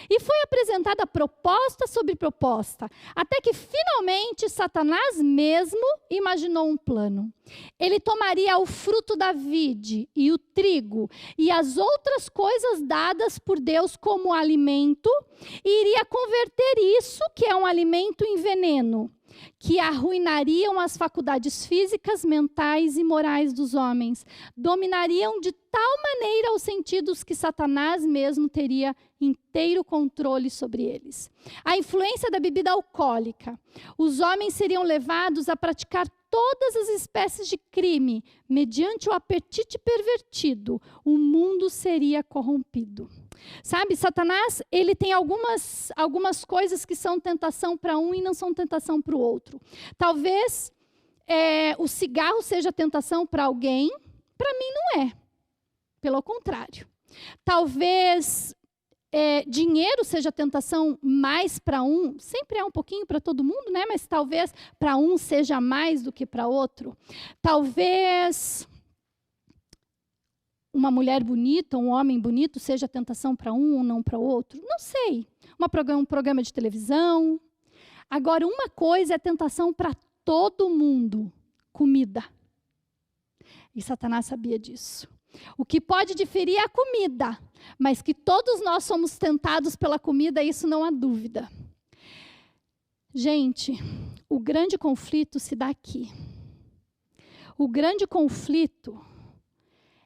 E foi apresentada proposta sobre proposta, até que finalmente Satanás mesmo imaginou um plano. Ele tomaria o fruto da vide e o trigo e as outras coisas dadas por Deus como alimento e iria converter isso, que é um alimento, em veneno, que arruinariam as faculdades físicas, mentais e morais dos homens. Dominariam de tal maneira os sentidos que Satanás mesmo teria inteiro controle sobre eles. A influência da bebida alcoólica. Os homens seriam levados a praticar todas as espécies de crime, mediante o apetite pervertido, o mundo seria corrompido. Sabe, Satanás, ele tem algumas coisas que são tentação para um e não são tentação para o outro. Talvez o cigarro seja tentação para alguém, para mim não é. Pelo contrário. Talvez dinheiro seja tentação mais para um, sempre é um pouquinho para todo mundo, né? Mas talvez para um seja mais do que para outro. Talvez uma mulher bonita, um homem bonito seja tentação para um ou não para outro. Não sei. Um programa de televisão. Agora, uma coisa é tentação para todo mundo: comida. E Satanás sabia disso. O que pode diferir é a comida, mas que todos nós somos tentados pela comida, isso não há dúvida. Gente, o grande conflito se dá aqui. O grande conflito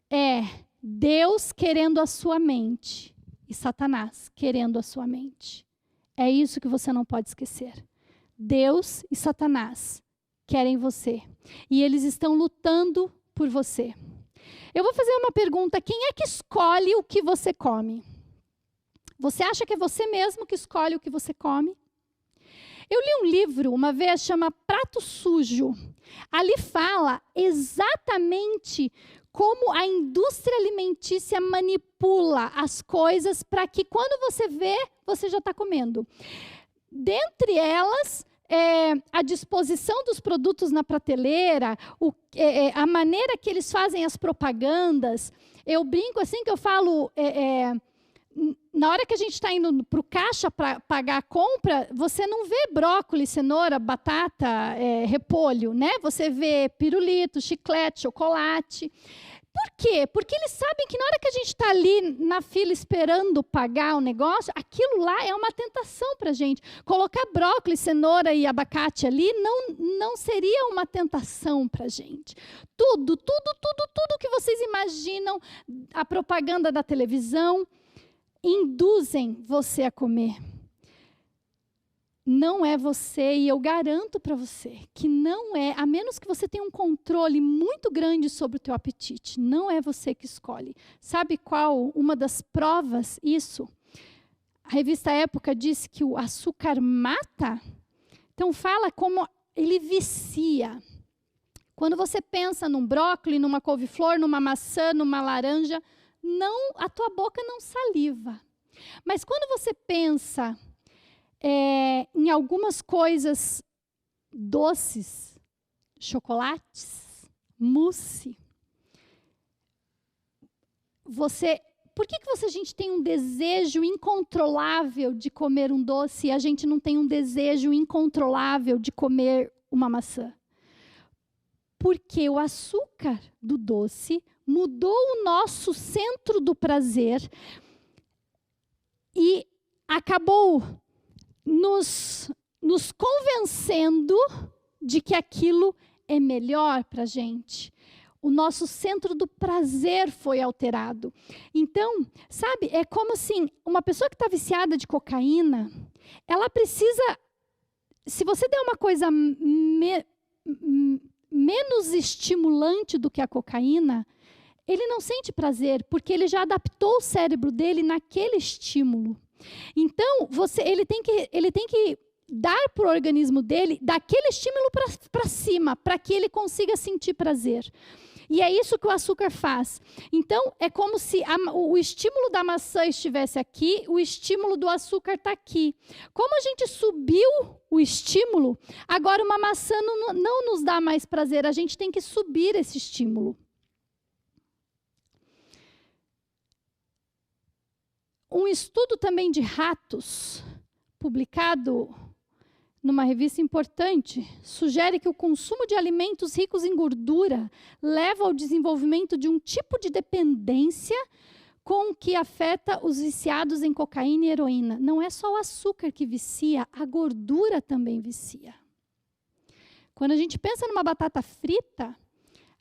é Deus querendo a sua mente e Satanás querendo a sua mente. É isso que você não pode esquecer. Deus e Satanás querem você. E eles estão lutando por você. Eu vou fazer uma pergunta: quem é que escolhe o que você come? Você acha que é você mesmo que escolhe o que você come? Eu li um livro uma vez, chama Prato Sujo. Ali fala exatamente como a indústria alimentícia manipula as coisas para que quando você vê, você já está comendo. Dentre elas, a disposição dos produtos na prateleira, a maneira que eles fazem as propagandas. Eu brinco assim que eu falo, na hora que a gente está indo para o caixa para pagar a compra, você não vê brócolis, cenoura, batata, repolho, né? Você vê pirulito, chiclete, chocolate. Por quê? Porque eles sabem que na hora que a gente está ali na fila esperando pagar o negócio, aquilo lá é uma tentação para a gente. Colocar brócolis, cenoura e abacate ali não seria uma tentação para a gente. Tudo que vocês imaginam, a propaganda da televisão, induzem você a comer. Não é você, e eu garanto para você que não é, a menos que você tenha um controle muito grande sobre o teu apetite, não é você que escolhe. Sabe qual uma das provas isso? A revista Época disse que o açúcar mata. Então fala como ele vicia. Quando você pensa num brócolis, numa couve-flor, numa maçã, numa laranja, a tua boca não saliva. Mas quando você pensa em algumas coisas doces, chocolates, mousse, por que a gente tem um desejo incontrolável de comer um doce e a gente não tem um desejo incontrolável de comer uma maçã? Porque o açúcar do doce mudou o nosso centro do prazer e acabou nos convencendo de que aquilo é melhor para a gente. O nosso centro do prazer foi alterado. Então, sabe, é como assim, uma pessoa que está viciada de cocaína, ela precisa, se você der uma coisa menos estimulante do que a cocaína, ele não sente prazer, porque ele já adaptou o cérebro dele naquele estímulo. Então, ele tem que dar para o organismo dele daquele estímulo para cima, para que ele consiga sentir prazer. E é isso que o açúcar faz. Então, é como se o estímulo da maçã estivesse aqui, o estímulo do açúcar está aqui. Como a gente subiu o estímulo, agora uma maçã não nos dá mais prazer, a gente tem que subir esse estímulo. Um estudo também de ratos, publicado numa revista importante, sugere que o consumo de alimentos ricos em gordura leva ao desenvolvimento de um tipo de dependência com que afeta os viciados em cocaína e heroína. Não é só o açúcar que vicia, a gordura também vicia. Quando a gente pensa numa batata frita,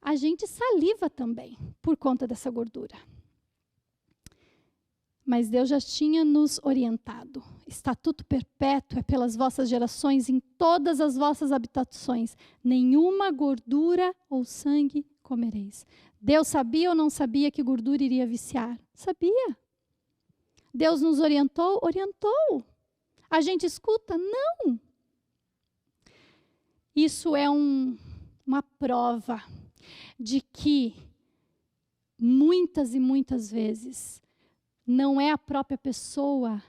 a gente saliva também por conta dessa gordura. Mas Deus já tinha nos orientado. Estatuto perpétuo é pelas vossas gerações em todas as vossas habitações. Nenhuma gordura ou sangue comereis. Deus sabia ou não sabia que gordura iria viciar? Sabia. Deus nos orientou? Orientou. A gente escuta? Não. Isso é uma prova de que muitas e muitas vezes não é a própria pessoa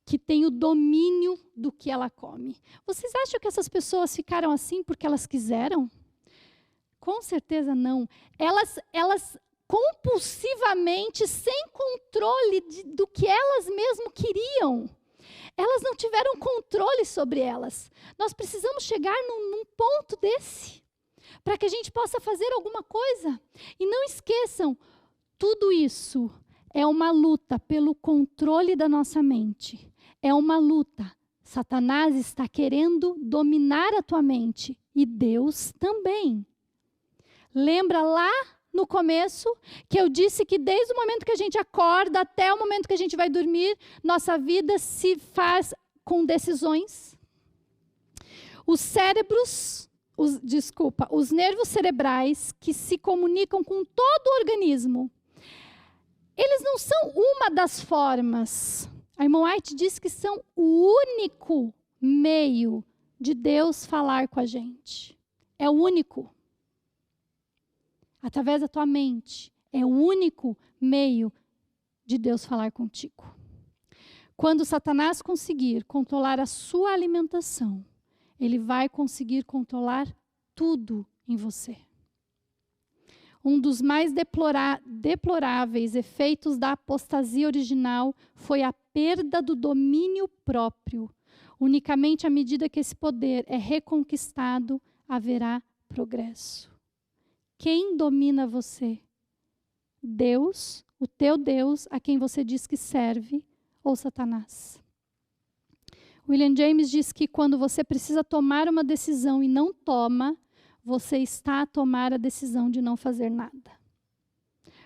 que tem o domínio do que ela come. Vocês acham que essas pessoas ficaram assim porque elas quiseram? Com certeza não. Elas compulsivamente, sem controle do que elas mesmas queriam. Elas não tiveram controle sobre elas. Nós precisamos chegar num ponto desse, para que a gente possa fazer alguma coisa. E não esqueçam, tudo isso é uma luta pelo controle da nossa mente. É uma luta. Satanás está querendo dominar a tua mente. E Deus também. Lembra lá no começo que eu disse que desde o momento que a gente acorda até o momento que a gente vai dormir, nossa vida se faz com decisões. Os nervos cerebrais que se comunicam com todo o organismo, eles não são uma das formas. A irmã White diz que são o único meio de Deus falar com a gente. É o único. Através da tua mente. É o único meio de Deus falar contigo. Quando Satanás conseguir controlar a sua alimentação, ele vai conseguir controlar tudo em você. Um dos mais deploráveis efeitos da apostasia original foi a perda do domínio próprio. Unicamente à medida que esse poder é reconquistado, haverá progresso. Quem domina você? Deus, o teu Deus, a quem você diz que serve, ou Satanás? William James diz que quando você precisa tomar uma decisão e não toma, você está a tomar a decisão de não fazer nada.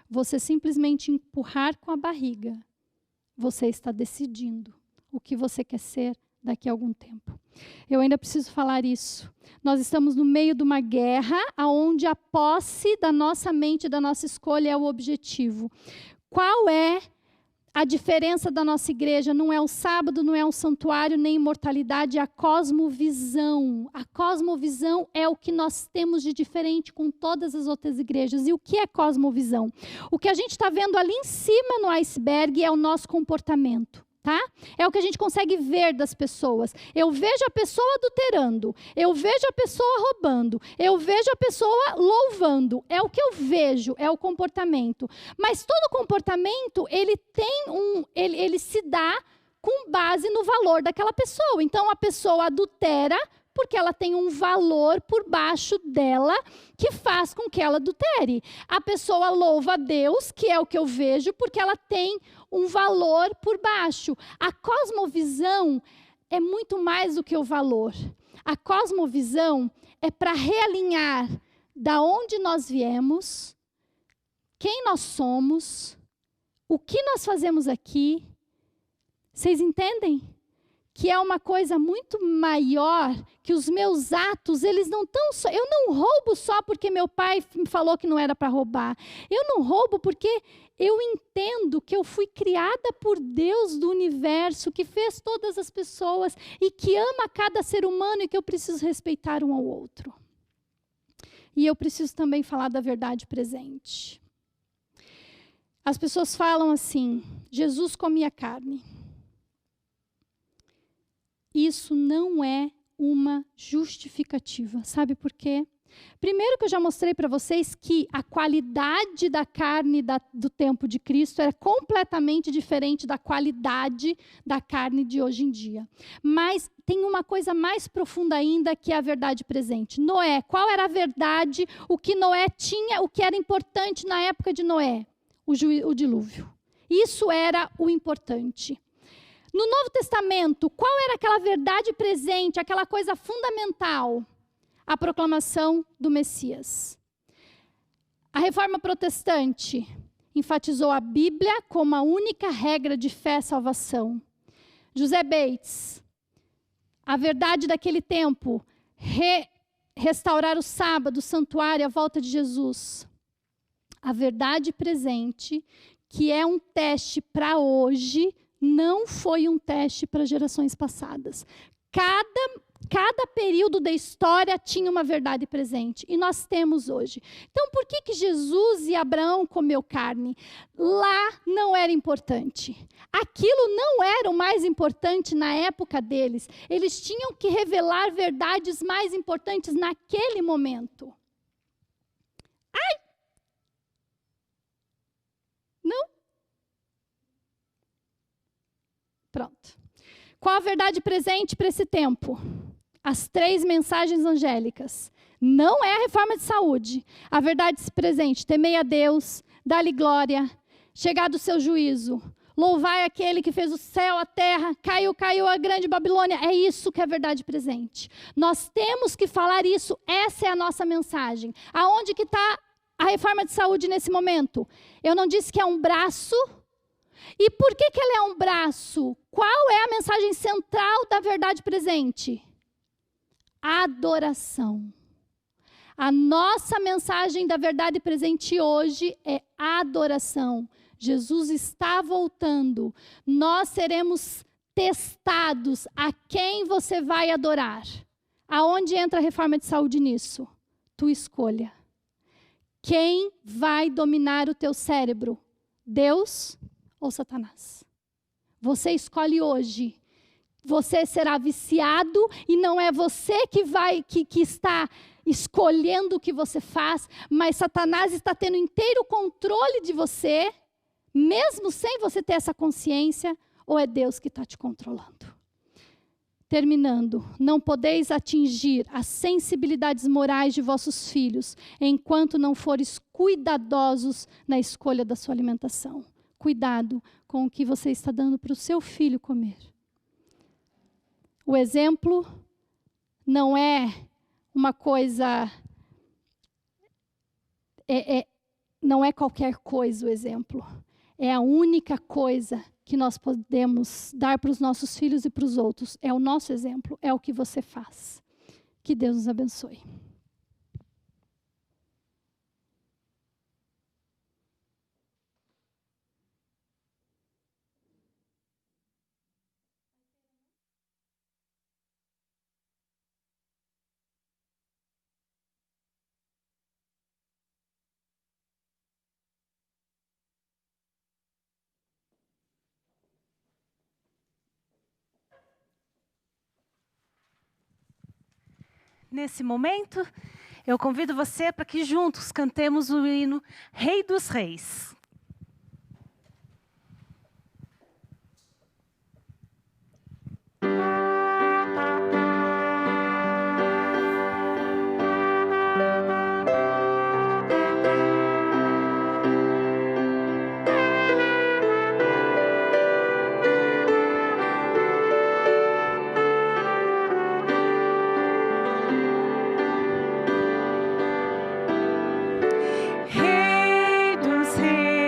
Você simplesmente empurrar com a barriga, você está decidindo o que você quer ser daqui a algum tempo. Eu ainda preciso falar isso. Nós estamos no meio de uma guerra onde a posse da nossa mente, da nossa escolha é o objetivo. Qual é a diferença da nossa igreja? Não é o sábado, não é um santuário, nem imortalidade, é a cosmovisão. A cosmovisão é o que nós temos de diferente com todas as outras igrejas. E o que é cosmovisão? O que a gente está vendo ali em cima no iceberg é o nosso comportamento. Tá? É o que a gente consegue ver das pessoas. Eu vejo a pessoa adulterando, eu vejo a pessoa roubando, eu vejo a pessoa louvando. É o que eu vejo, é o comportamento. Mas todo comportamento, ele se dá com base no valor daquela pessoa. Então, a pessoa adultera porque ela tem um valor por baixo dela que faz com que ela adultere. A pessoa louva a Deus, que é o que eu vejo, porque ela tem um valor por baixo. A cosmovisão é muito mais do que o valor. A cosmovisão é para realinhar da onde nós viemos, quem nós somos, o que nós fazemos aqui. Vocês entendem? Que é uma coisa muito maior, que os meus atos, eles não estão só... Eu não roubo só porque meu pai me falou que não era para roubar. Eu não roubo porque eu entendo que eu fui criada por Deus do universo, que fez todas as pessoas e que ama cada ser humano e que eu preciso respeitar um ao outro. E eu preciso também falar da verdade presente. As pessoas falam assim, Jesus comia carne. Isso não é uma justificativa. Sabe por quê? Primeiro que eu já mostrei para vocês que a qualidade da carne do tempo de Cristo era completamente diferente da qualidade da carne de hoje em dia. Mas tem uma coisa mais profunda ainda, que é a verdade presente. Noé, qual era a verdade, o que Noé tinha, o que era importante na época de Noé? O dilúvio. Isso era o importante. No Novo Testamento, qual era aquela verdade presente, aquela coisa fundamental? A proclamação do Messias. A Reforma Protestante, enfatizou a Bíblia como a única regra de fé e salvação. José Bates, a verdade daquele tempo, restaurar o sábado, o santuário, a volta de Jesus. A verdade presente, que é um teste para hoje, não foi um teste para gerações passadas. Cada período da história tinha uma verdade presente, e nós temos hoje. Então, por que Jesus e Abraão comeu carne? Lá não era importante. Aquilo não era o mais importante na época deles. Eles tinham que revelar verdades mais importantes naquele momento. Não? Pronto. Qual a verdade presente para esse tempo? As 3 mensagens angélicas. Não é a reforma de saúde. A verdade presente, temei a Deus, dá-lhe glória, chegado o seu juízo, louvai aquele que fez o céu, a terra, caiu a grande Babilônia. É isso que é a verdade presente. Nós temos que falar isso, essa é a nossa mensagem. Aonde que está a reforma de saúde nesse momento? Eu não disse que é um braço. E por que ela é um braço? Qual é a mensagem central da verdade presente? Adoração. A nossa mensagem da verdade presente hoje é adoração. Jesus está voltando. Nós seremos testados a quem você vai adorar. Aonde entra a reforma de saúde nisso? Tua escolha. Quem vai dominar o teu cérebro? Deus ou Satanás? Você escolhe hoje. Você será viciado e não é você que está escolhendo o que você faz, mas Satanás está tendo inteiro controle de você, mesmo sem você ter essa consciência, ou é Deus que está te controlando? Terminando, não podeis atingir as sensibilidades morais de vossos filhos, enquanto não fores cuidadosos na escolha da sua alimentação. Cuidado com o que você está dando para o seu filho comer. O exemplo não é uma coisa, não é qualquer coisa o exemplo. É a única coisa que nós podemos dar para os nossos filhos e para os outros. É o nosso exemplo, é o que você faz. Que Deus nos abençoe. Nesse momento, eu convido você para que juntos cantemos o hino Rei dos Reis. Rei dos Reis.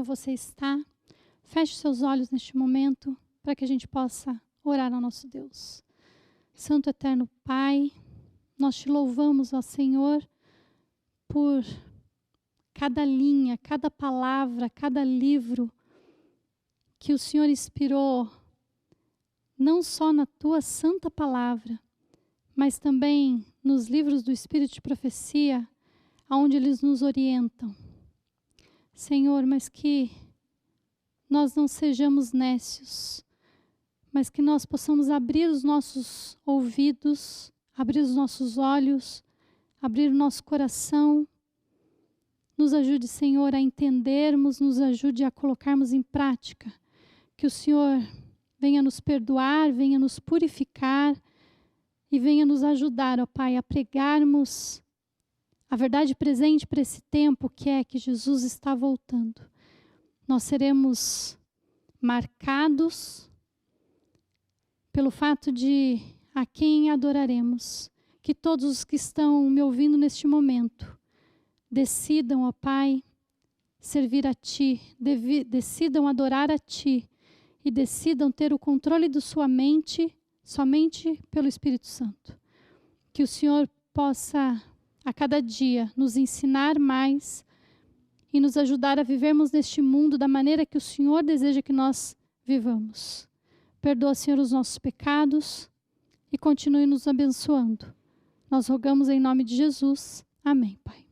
como você está. Feche seus olhos neste momento para que a gente possa orar ao nosso Deus. Santo Eterno Pai, nós te louvamos, ó Senhor, por cada linha, cada palavra, cada livro que o Senhor inspirou, não só na tua santa palavra, mas também nos livros do Espírito de Profecia, onde eles nos orientam. Senhor, mas que nós não sejamos nécios, mas que nós possamos abrir os nossos ouvidos, abrir os nossos olhos, abrir o nosso coração. Nos ajude, Senhor, a entendermos, nos ajude a colocarmos em prática. Que o Senhor venha nos perdoar, venha nos purificar e venha nos ajudar, ó Pai, a pregarmos a verdade presente para esse tempo, que é que Jesus está voltando. Nós seremos marcados pelo fato de a quem adoraremos. Que todos os que estão me ouvindo neste momento decidam, ó Pai, servir a Ti, decidam adorar a Ti e decidam ter o controle de sua mente somente pelo Espírito Santo. Que o Senhor possa a cada dia nos ensinar mais e nos ajudar a vivermos neste mundo da maneira que o Senhor deseja que nós vivamos. Perdoa, Senhor, os nossos pecados e continue nos abençoando. Nós rogamos em nome de Jesus. Amém, Pai.